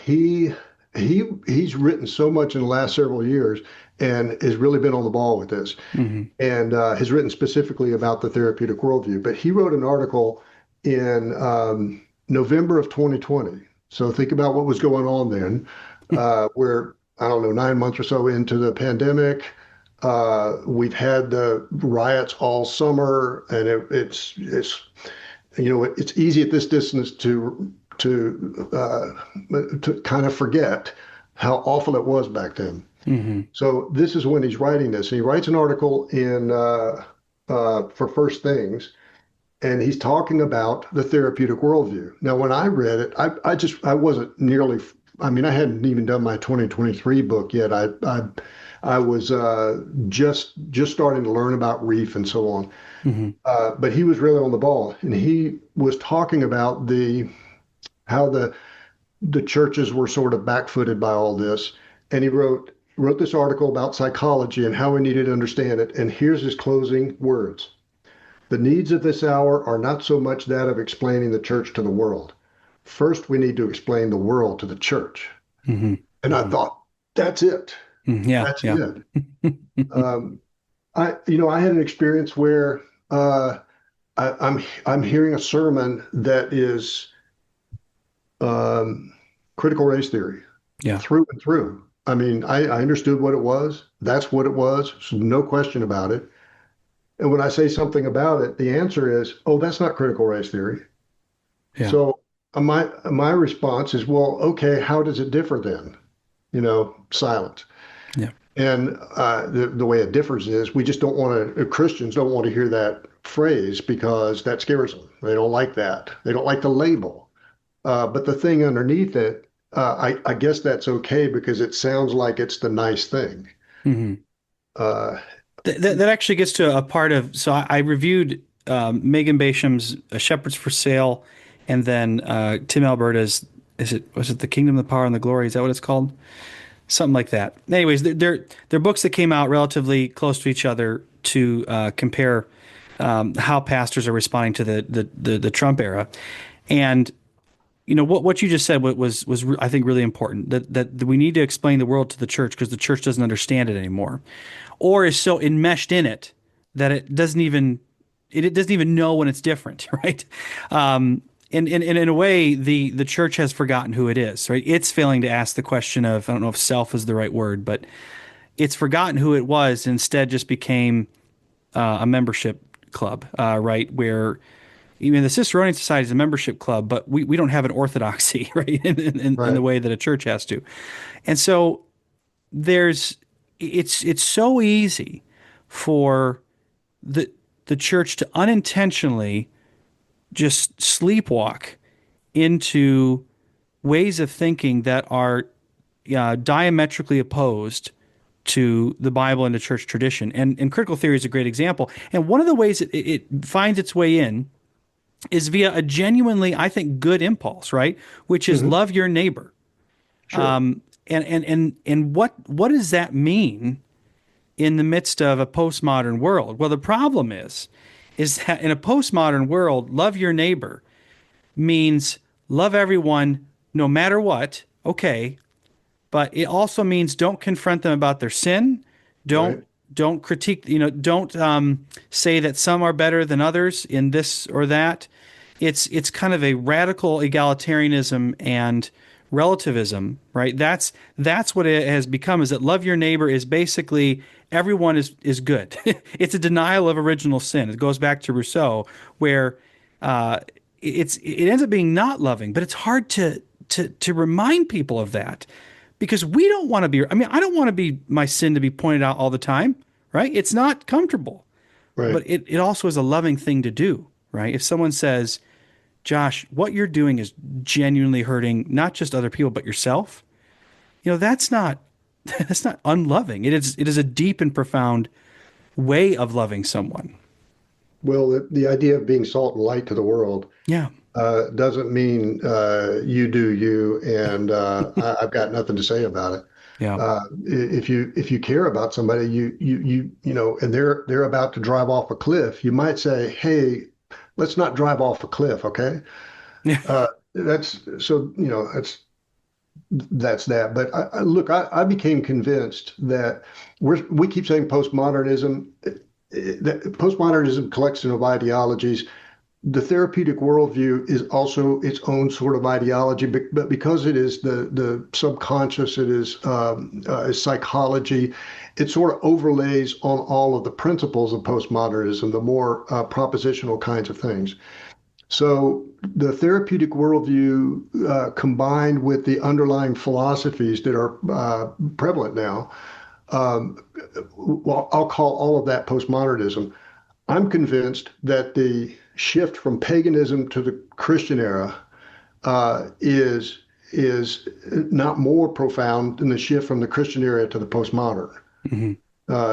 he's written so much in the last several years and has really been on the ball with this, Hmm. and has written specifically about the therapeutic worldview. But he wrote an article in November of 2020. So think about what was going on then. We're, I don't know, 9 months or so into the pandemic. We've had the riots all summer, and it's it's easy at this distance to kind of forget how awful it was back then. Hmm. So this is when he's writing this. And he writes an article in for First Things, and he's talking about the therapeutic worldview. Now, when I read it, I wasn't nearly. I mean, I hadn't even done my 2023 book yet. I was just starting to learn about Reef and so on. Hmm. But he was really on the ball, and he was talking about the how the churches were sort of backfooted by all this. And he wrote this article about psychology and how we needed to understand it. And here's his closing words. The needs of this hour are not so much that of explaining the church to the world. First, we need to explain the world to the church. Hmm. And I Hmm. thought, that's it. Yeah. That's Yeah. it. Um, I had an experience where I'm hearing a sermon that is um, critical race theory Yeah. through and through. I mean, I understood what it was. That's what it was. So no question about it. And when I say something about it, the answer is, oh, that's not critical race theory. Yeah. So my response is, well, okay, how does it differ then? Silence. Yeah. And the way it differs is we just don't want to, Christians don't want to hear that phrase because that scares them. They don't like that. They don't like the label. But the thing underneath it, I guess that's okay because it sounds like it's the nice thing. Hmm. Uh, That actually gets to a part of. So I reviewed Megan Basham's Shepherds for Sale, and then Tim Alberta's. Was it The Kingdom, the Power, and the Glory? Is that what it's called? Something like that. Anyways, they're books that came out relatively close to each other to compare how pastors are responding to the Trump era, and what you just said was I think really important that we need to explain the world to the church because the church doesn't understand it anymore, or is so enmeshed in it that it doesn't even know when it's different, right? And in a way, the church has forgotten who it is, right? It's failing to ask the question of, I don't know if self is the right word, but it's forgotten who it was, and instead just became a membership club, right? Where even the Ciceronian Society is a membership club, but we don't have an orthodoxy, right? In the right. way that a church has to. And so there's it's so easy for the the church to unintentionally just sleepwalk into ways of thinking that are diametrically opposed to the Bible and the church tradition. And critical theory is a great example. And one of the ways it finds its way in is via a genuinely, I think, good impulse, right? Which is Hmm. love your neighbor. Sure. And what does that mean in the midst of a postmodern world? Well, the problem is that in a postmodern world, love your neighbor means love everyone no matter what. Okay, but it also means don't confront them about their sin. Right. Don't critique, don't say that some are better than others in this or that. It's kind of a radical egalitarianism and relativism, right? That's what it has become. Is that love your neighbor is basically everyone is good. It's a denial of original sin. It goes back to Rousseau, where it ends up being not loving, but it's hard to remind people of that because we don't want to be. I mean, I don't want to be my sin to be pointed out all the time, right? It's not comfortable, Right. but it also is a loving thing to do, right? If someone says, Josh, what you're doing is genuinely hurting not just other people but yourself, that's not that's not unloving. It is a deep and profound way of loving someone. Well, the idea of being salt and light to the world Yeah. doesn't mean you do you, and I've got nothing to say about it. Yeah. If you care about somebody, and they're about to drive off a cliff, you might say, "Hey, let's not drive off a cliff, okay?" Yeah. That's so that's that. But look, I became convinced that we keep saying postmodernism. That postmodernism collection of ideologies. The therapeutic worldview is also its own sort of ideology, but because it is the subconscious, it is psychology, it sort of overlays on all of the principles of postmodernism, the more propositional kinds of things. So the therapeutic worldview combined with the underlying philosophies that are prevalent now, um, well, I'll call all of that postmodernism. I'm convinced that the shift from paganism to the Christian era is not more profound than the shift from the Christian era to the postmodern. Hmm.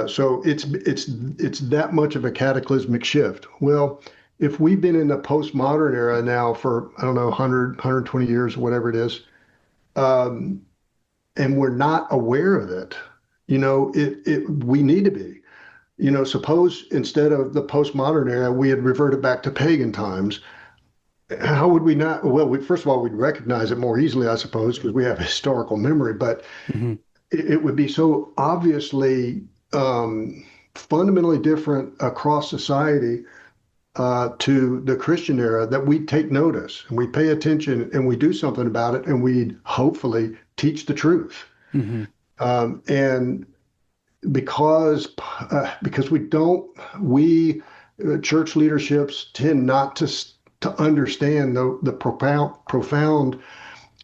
So it's that much of a cataclysmic shift. Well, if we've been in the postmodern era now for, I don't know, 120 years, whatever it is, um, and we're not aware of it, we need to be. Suppose instead of the postmodern era, we had reverted back to pagan times. How would we not? Well, first of all, we'd recognize it more easily, I suppose, because we have historical memory, but Hmm. it would be so obviously fundamentally different across society to the Christian era that we take notice and we pay attention and we do something about it and we hopefully teach the truth. Hmm. And because we church leaderships tend not to understand the profound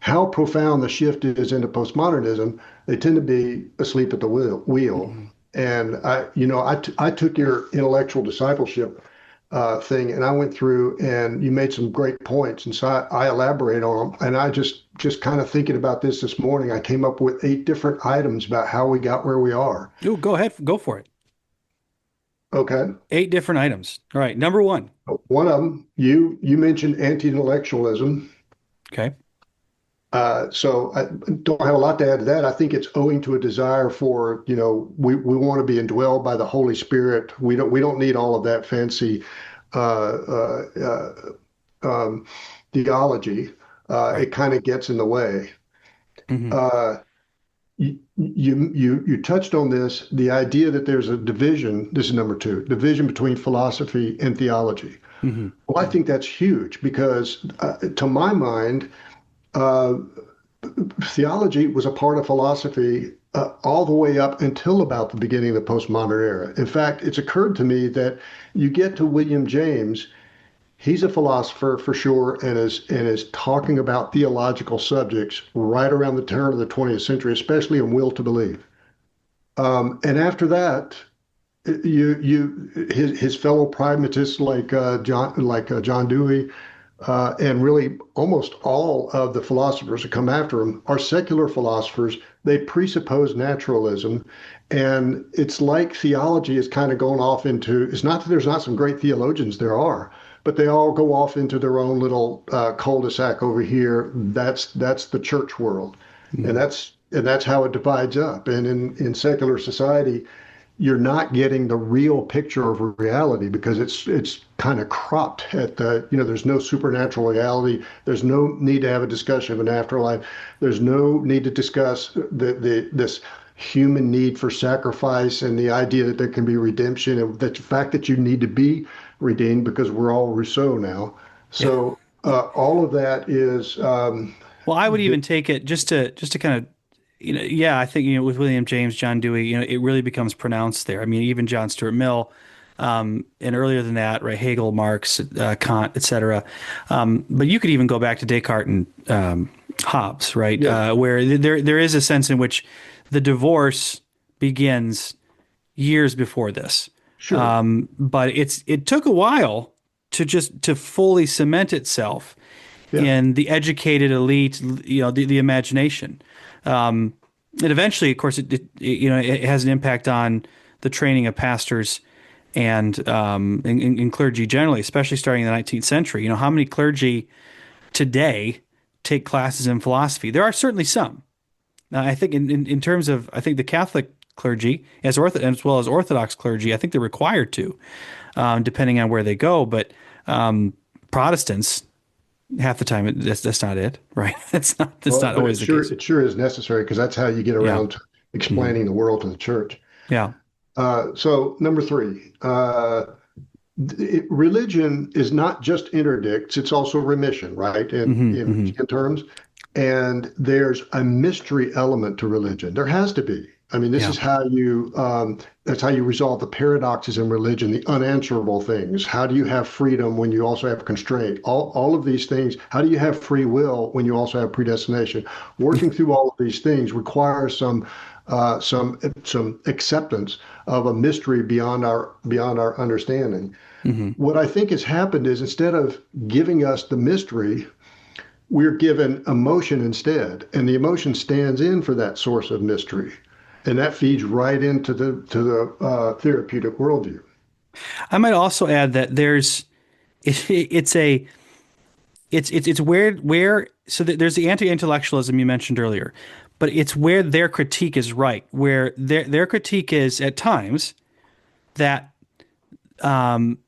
how profound the shift is into postmodernism. They tend to be asleep at the wheel. Hmm. And I took your intellectual discipleship thing, and I went through, and you made some great points, and so I elaborate on them. And I just kind of thinking about this morning, I came up with 8 different items about how we got where we are. Oh, go ahead. Go for it. Okay. 8 different items. All right. Number one. One of them, you mentioned anti-intellectualism. Okay. So I don't have a lot to add to that. I think it's owing to a desire for, we want to be indwelled by the Holy Spirit. We don't need all of that fancy uh, uh, um, theology. Right. It kind of gets in the way. Hmm. Uh, you touched on this, the idea that there's a division. This is number 2, division between philosophy and theology. Hmm. Well, I think that's huge because, to my mind, uh, theology was a part of philosophy all the way up until about the beginning of the postmodern era. In fact, it's occurred to me that you get to William James, he's a philosopher for sure, and is talking about theological subjects right around the turn of the 20th century, especially in Will to Believe. And after that, his fellow pragmatists like John Dewey, and really almost all of the philosophers that come after him are secular philosophers. They presuppose naturalism, and it's like theology is kind of going off into. It's not that there's not some great theologians, there are, but they all go off into their own little cul-de-sac over here. That's the church world, and that's how it divides up. And in secular society, you're not getting the real picture of reality because it's kind of cropped at there's no supernatural reality. There's no need to have a discussion of an afterlife. There's no need to discuss this human need for sacrifice and the idea that there can be redemption and the fact that you need to be redeemed because we're all Rousseau now. So all of that is well, I would even take it just to kind of, I think, with William James, John Dewey, it really becomes pronounced there. I mean, even John Stuart Mill, and earlier than that, right, Hegel, Marx, Kant, etc. But you could even go back to Descartes and Hobbes, right, where there is a sense in which the divorce begins years before this. Sure. But it took a while to fully cement itself in the educated elite, the imagination. And eventually, of course, it has an impact on the training of pastors and in clergy generally, especially starting in the 19th century. How many clergy today take classes in philosophy? There are certainly some. I think in terms of, I think the Catholic clergy, as well as Orthodox clergy, I think they're required to, depending on where they go. But Protestants, half the time, that's not it, right? That's not always the case. It sure is necessary because that's how you get around to explaining the world to the church. Yeah. So number 3, religion is not just interdicts; it's also remission, right? In terms, and there's a mystery element to religion. There has to be. I mean, this is how you that's how you resolve the paradoxes in religion, the unanswerable things. How do you have freedom when you also have constraint? All of these things. How do you have free will when you also have predestination? Working through all of these things requires some acceptance of a mystery beyond our understanding. What I think has happened is instead of giving us the mystery, we're given emotion instead, and the emotion stands in for that source of mystery. And that feeds right into the therapeutic worldview. I might also add that there's where there's the anti-intellectualism you mentioned earlier, but it's where their critique is right, where their critique is at times that the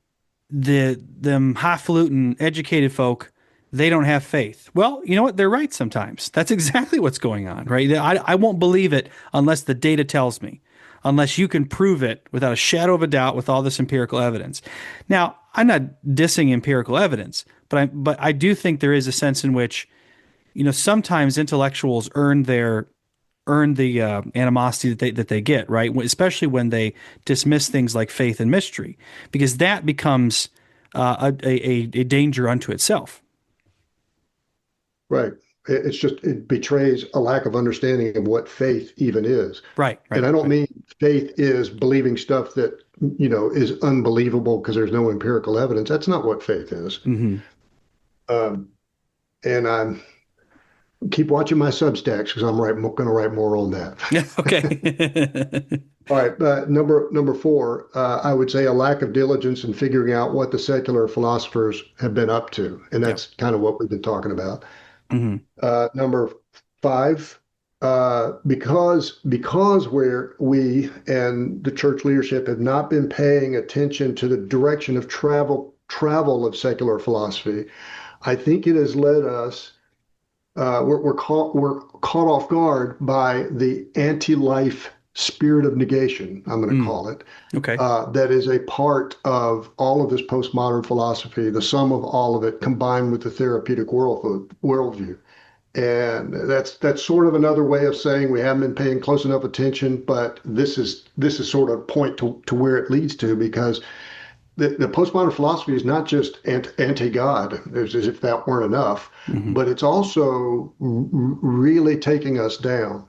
highfalutin educated folk, they don't have faith. Well, you know what? They're right sometimes. That's exactly what's going on, right? I won't believe it unless the data tells me, unless you can prove it without a shadow of a doubt with all this empirical evidence. Now, I'm not dissing empirical evidence, but I do think there is a sense in which, sometimes intellectuals earn the animosity that they get, right? Especially when they dismiss things like faith and mystery, because that becomes a danger unto itself. Right. It betrays a lack of understanding of what faith even is. Right. And I don't mean faith is believing stuff that, is unbelievable because there's no empirical evidence. That's not what faith is. And I'm keep watching my Substacks because I'm going to write more on that. Yeah. Okay. All right. Number 4, I would say a lack of diligence in figuring out what the secular philosophers have been up to. And that's kind of what we've been talking about. Number 5, because we and the church leadership have not been paying attention to the direction of travel of secular philosophy, I think it has led us. We're caught off guard by the anti-life spirit of negation, I'm going to call it. Okay. That is a part of all of this postmodern philosophy, the sum of all of it combined with the therapeutic worldview. And that's sort of another way of saying we haven't been paying close enough attention, but this is sort of point to where it leads to, because the postmodern philosophy is not just anti-God, as if that weren't enough, but it's also really taking us down.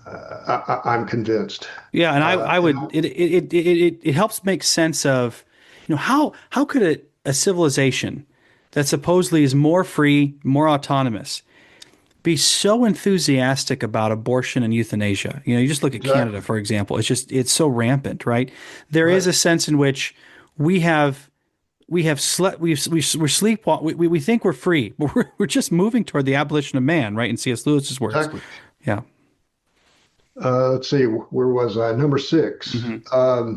I'm convinced. Yeah, and I would. It helps make sense of, how could a civilization that supposedly is more free, more autonomous, be so enthusiastic about abortion and euthanasia? You just look at Canada, for example. It's so rampant, right? There is a sense in which we have slept we're sleepwalk we think we're free, but we're just moving toward the abolition of man, right? In C.S. Lewis's words. Exactly. Yeah. Let's see, where was I? Number six. Hmm.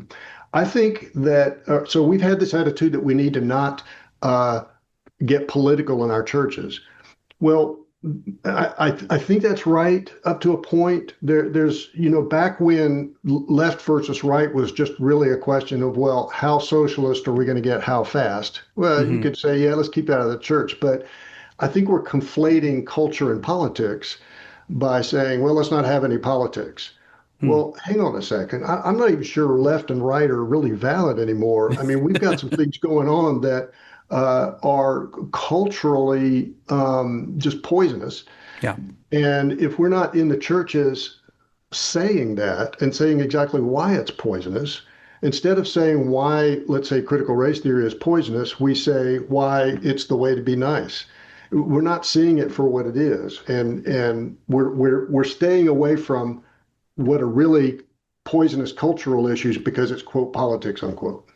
I think that so we've had this attitude that we need to not uh, get political in our churches. Well, I think that's right up to a point. There's, back when left versus right was just really a question of, well, how socialist are we going to get how fast? Well, you Hmm. could say, yeah, let's keep that out of the church. But I think we're conflating culture and politics by saying, well, let's not have any politics. Hmm. Well, hang on a second. I'm not even sure left and right are really valid anymore. I mean, we've got some things going on that are culturally just poisonous. Yeah. And if we're not in the churches saying that and saying exactly why it's poisonous, instead of saying why, let's say, critical race theory is poisonous, we say why it's the way to be nice. We're not seeing it for what it is, and we're staying away from what are really poisonous cultural issues because it's quote politics unquote.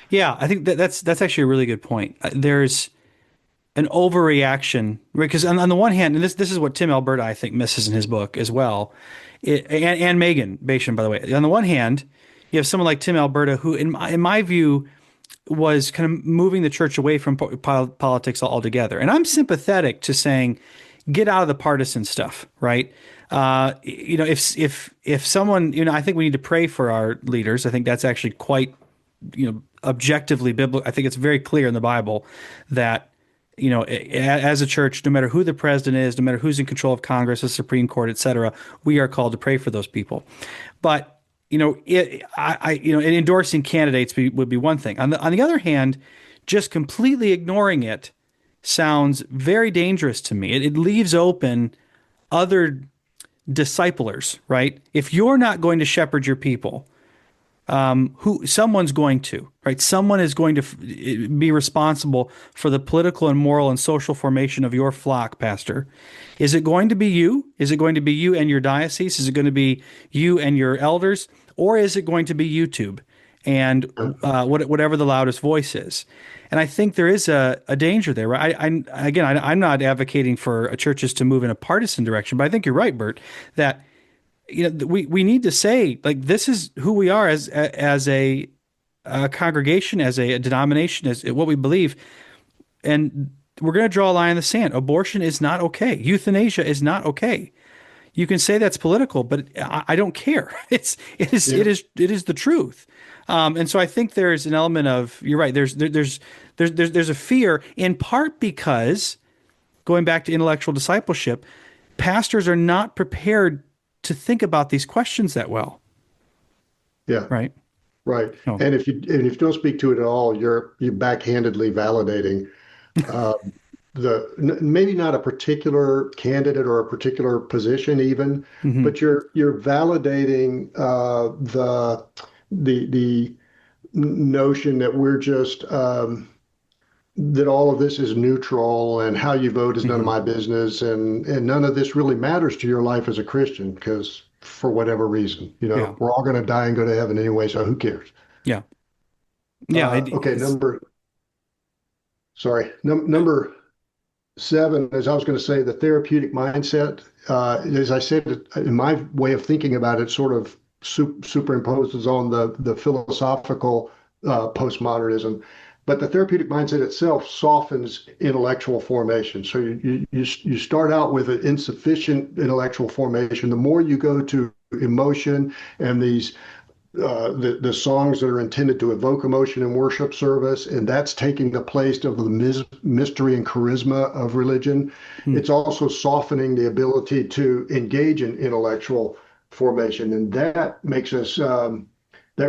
Yeah, I think that's actually a really good point. There's an overreaction, right? Because on the one hand, and this is what Tim Alberta, I think, misses in his book as well, and Megan Bation, by the way. On the one hand, you have someone like Tim Alberta, who, in my view, was kind of moving the church away from politics altogether. And I'm sympathetic to saying, get out of the partisan stuff, right? If someone, I think we need to pray for our leaders. I think that's actually quite, objectively biblical. I think it's very clear in the Bible that, as a church, no matter who the president is, no matter who's in control of Congress, the Supreme Court, et cetera, we are called to pray for those people. But, endorsing candidates would be one thing. On the other hand, just completely ignoring it sounds very dangerous to me. It leaves open other disciplers, right? If you're not going to shepherd your people, who someone's going to, right? Someone is going to be responsible for the political and moral and social formation of your flock, pastor. Is it going to be you? Is it going to be you and your diocese? Is it going to be you and your elders? Or is it going to be YouTube and whatever the loudest voice is? And I think there is a danger there, right? I'm not advocating for churches to move in a partisan direction, but I think you're right, Bert, that we need to say, like, this is who we are as a congregation, as a denomination, as what we believe, and we're going to draw a line in the sand. Abortion is not okay. Euthanasia is not okay. You can say that's political, but I don't care. Yeah. It is the truth. And so I think there's an element of, you're right. There's a fear, in part because, going back to intellectual discipleship, pastors are not prepared to think about these questions that well, Yeah. right? Right. Oh. And if you don't speak to it at all, you're backhandedly validating uh, maybe not a particular candidate or a particular position even, Hmm. but you're validating the notion that we're just that all of this is neutral and how you vote is none of Hmm. my business and none of this really matters to your life as a Christian because for whatever reason, Yeah. we're all going to die and go to heaven anyway, so who cares? Yeah. Yeah. Okay, number seven, as I was going to say, the therapeutic mindset. As I said, in my way of thinking about it, sort of superimposes on the philosophical postmodernism. But the therapeutic mindset itself softens intellectual formation. So you start out with an insufficient intellectual formation. The more you go to emotion and these the songs that are intended to evoke emotion in worship service, and that's taking the place of the mystery and charisma of religion. Hmm. It's also softening the ability to engage in intellectual formation, and that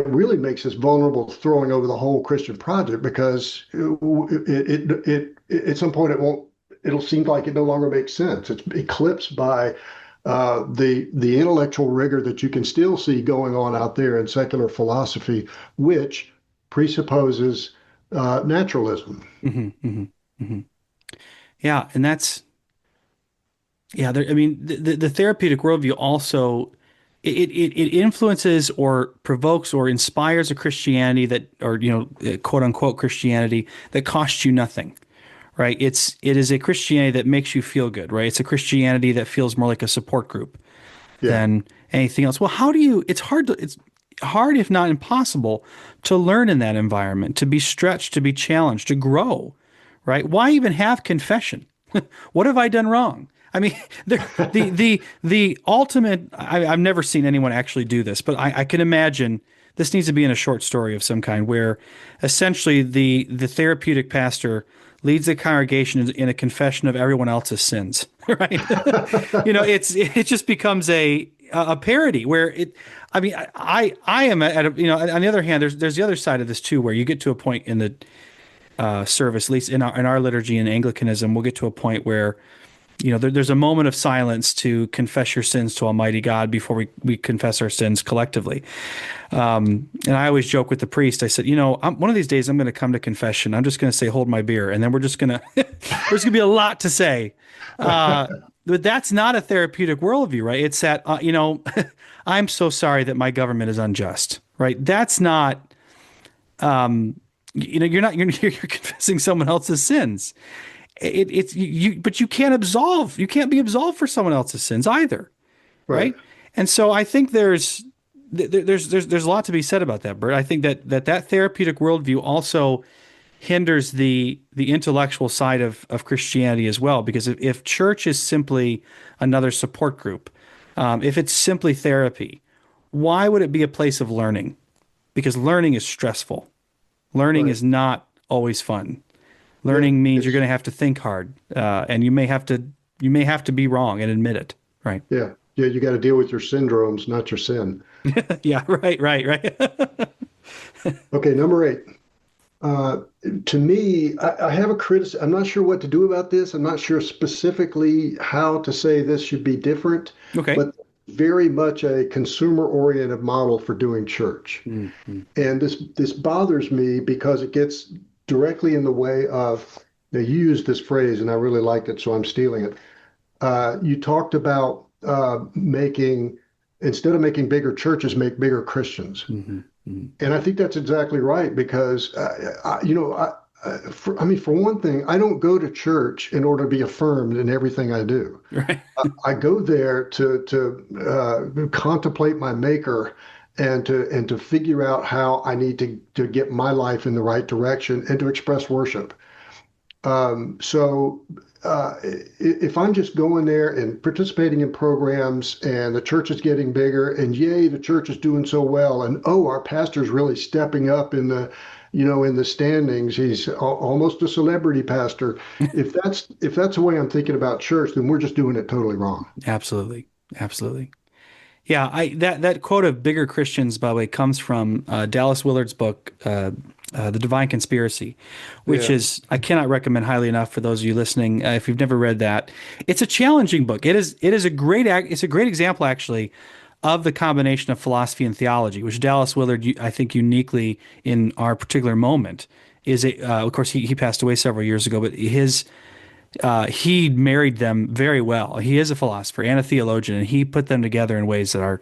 really makes us vulnerable to throwing over the whole Christian project because at some point it'll seem like it no longer makes sense. It's eclipsed by the intellectual rigor that you can still see going on out there in secular philosophy, which presupposes naturalism. Hmm. Hmm. Hmm. Yeah. And that's, yeah. I mean, the therapeutic worldview also it influences or provokes or inspires a Christianity that, or, quote unquote Christianity that costs you nothing, right? It is a Christianity that makes you feel good, right? It's a Christianity that feels more like a support group Yeah. than anything else. Well, it's hard, if not impossible, to learn in that environment, to be stretched, to be challenged, to grow, right? Why even have confession? What have I done wrong? I mean, the ultimate. I've never seen anyone actually do this, but I can imagine this needs to be in a short story of some kind, where essentially the therapeutic pastor leads the congregation in a confession of everyone else's sins, right? It just becomes a parody where it. I mean, I am at a, on the other hand, there's the other side of this too, where you get to a point in the service, at least in our liturgy in Anglicanism, we'll get to a point where there's a moment of silence to confess your sins to Almighty God before we confess our sins collectively. And I always joke with the priest. I said, one of these days I'm going to come to confession. I'm just going to say, hold my beer. And then we're just going to, there's going to be a lot to say. But that's not a therapeutic worldview, right? It's that, I'm so sorry that my government is unjust, right? That's not, you're confessing someone else's sins. But you can't be absolved for someone else's sins either, right? And so I think there's a lot to be said about that, Bert. I think that therapeutic worldview also hinders the intellectual side of Christianity as well, because if church is simply another support group, if it's simply therapy, why would it be a place of learning? Because learning is stressful. Learning is not always fun. Learning means you're going to have to think hard, and you may have to be wrong and admit it, right? Yeah. You got to deal with your syndromes, not your sin. Yeah, right. Okay, number 8. To me, I have a criticism. I'm not sure what to do about this. I'm not sure specifically how to say this should be different. Okay. But very much a consumer-oriented model for doing church. Mm-hmm. And this bothers me because it gets directly in the way of, now you used this phrase and I really liked it, so I'm stealing it. You talked about instead of making bigger churches, make bigger Christians. Mm-hmm. Mm-hmm. And I think that's exactly right, because, for one thing, I don't go to church in order to be affirmed in everything I do. Right. I go there to contemplate my maker and to figure out how I need to get my life in the right direction and to express worship. If I'm just going there and participating in programs and the church is getting bigger and yay, the church is doing so well, and our pastor's really stepping up in the standings, he's almost a celebrity pastor. If that's the way I'm thinking about church, then we're just doing it totally wrong. Absolutely. Yeah, that quote of bigger Christians, by the way, comes from Dallas Willard's book, The Divine Conspiracy, which is, I cannot recommend highly enough for those of you listening. If you've never read that, it's a challenging book. It's a great example, actually, of the combination of philosophy and theology, which Dallas Willard, I think, uniquely in our particular moment is of course, he passed away several years ago, but he married them very well. He is a philosopher and a theologian, and he put them together in ways that are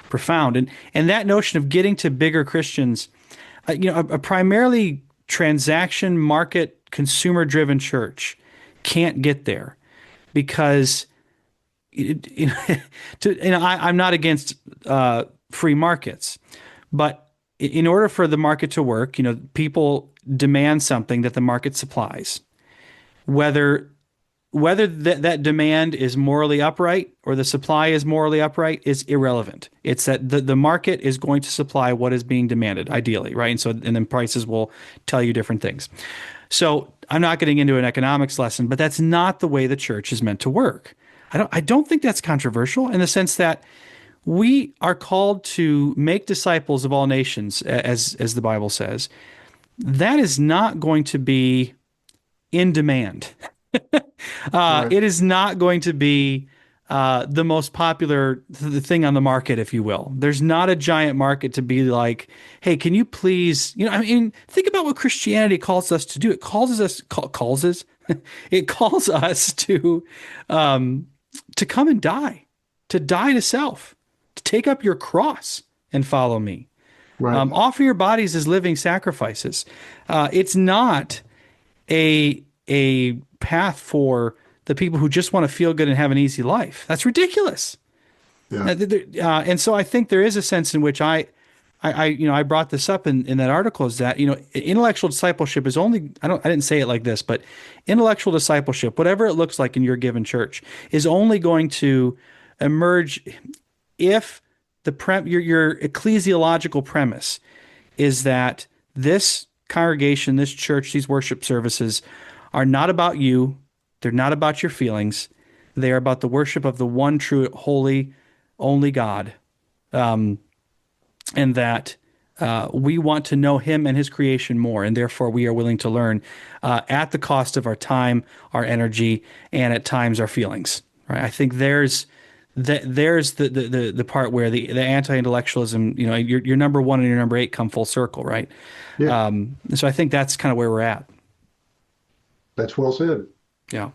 profound. And that notion of getting to bigger Christians, a primarily transaction, market, consumer-driven church can't get there because I'm not against free markets, but in order for the market to work, people demand something that the market supplies. Whether that demand is morally upright or the supply is morally upright is irrelevant. It's that the market is going to supply what is being demanded, ideally, right? And then prices will tell you different things. So I'm not getting into an economics lesson, but that's not the way the church is meant to work. I don't think that's controversial in the sense that we are called to make disciples of all nations, as the Bible says. That is not going to be in demand. Right. It is not going to be the most popular thing on the market, if you will. There's not a giant market to be like, hey, can you please, think about what Christianity calls us to do. It calls us to come and die to self, take up your cross and follow me. Right. Offer your bodies as living sacrifices. It's not a path for the people who just want to feel good and have an easy life. That's ridiculous. Yeah. And so I think there is a sense in which I brought this up in that article, is that, intellectual discipleship is only, I didn't say it like this, but intellectual discipleship, whatever it looks like in your given church, is only going to emerge if your ecclesiological premise is that this congregation, this church, these worship services are not about you. They're not about your feelings. They are about the worship of the one true, holy, only God. And that we want to know him and his creation more, and therefore we are willing to learn at the cost of our time, our energy, and at times our feelings. Right? I think there's the part where the anti-intellectualism, your number 1 and your number 8 come full circle, right? Yeah. So I think that's kind of where we're at. That's well said. Yeah.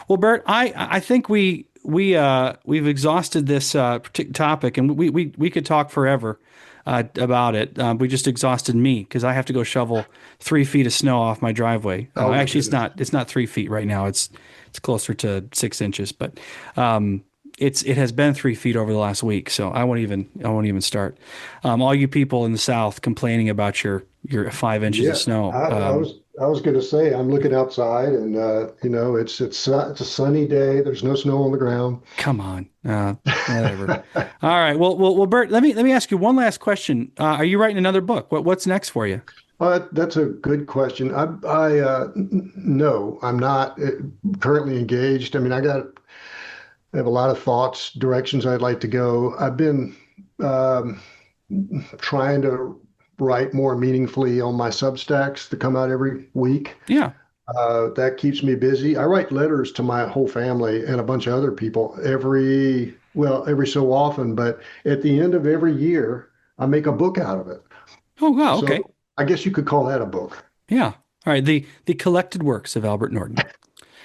Well, Bert, I think we've exhausted this topic, and we could talk forever about it. We just exhausted me because I have to go shovel 3 feet of snow off my driveway. Actually, it's not 3 feet right now. It's closer to 6 inches, but it has been 3 feet over the last week. So I won't even start. All you people in the South complaining about your 5 inches of snow. I was going to say, I'm looking outside, and it's a sunny day. There's no snow on the ground. Come on, whatever. All right. Well, Bert, let me ask you one last question. Are you writing another book? What's next for you? That's a good question. No, I'm not currently engaged. I mean, I have a lot of thoughts, directions I'd like to go. I've been trying to write more meaningfully on my Substacks that come out every week. Yeah. That keeps me busy. I write letters to my whole family and a bunch of other people every so often, but at the end of every year, I make a book out of it. Oh, wow. Okay. So I guess you could call that a book. Yeah. All right. The collected works of Albert Norton.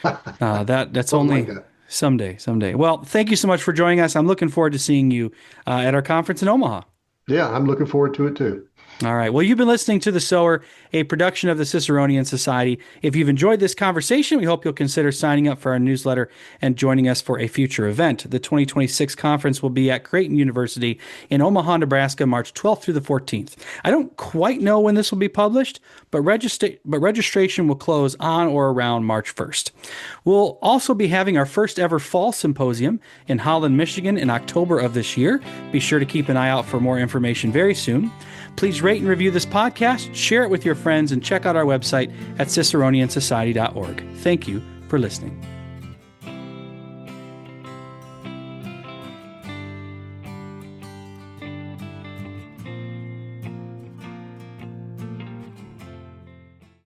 That's only like that. Someday. Well, thank you so much for joining us. I'm looking forward to seeing you at our conference in Omaha. Yeah, I'm looking forward to it too. All right. Well, you've been listening to The Sower, a production of the Ciceronian Society. If you've enjoyed this conversation, we hope you'll consider signing up for our newsletter and joining us for a future event. The 2026 conference will be at Creighton University in Omaha, Nebraska, March 12th through the 14th. I don't quite know when this will be published, but registration will close on or around March 1st. We'll also be having our first ever fall symposium in Holland, Michigan in October of this year. Be sure to keep an eye out for more information very soon. Please rate and review this podcast, share it with your friends, and check out our website at ciceroniansociety.org. Thank you for listening.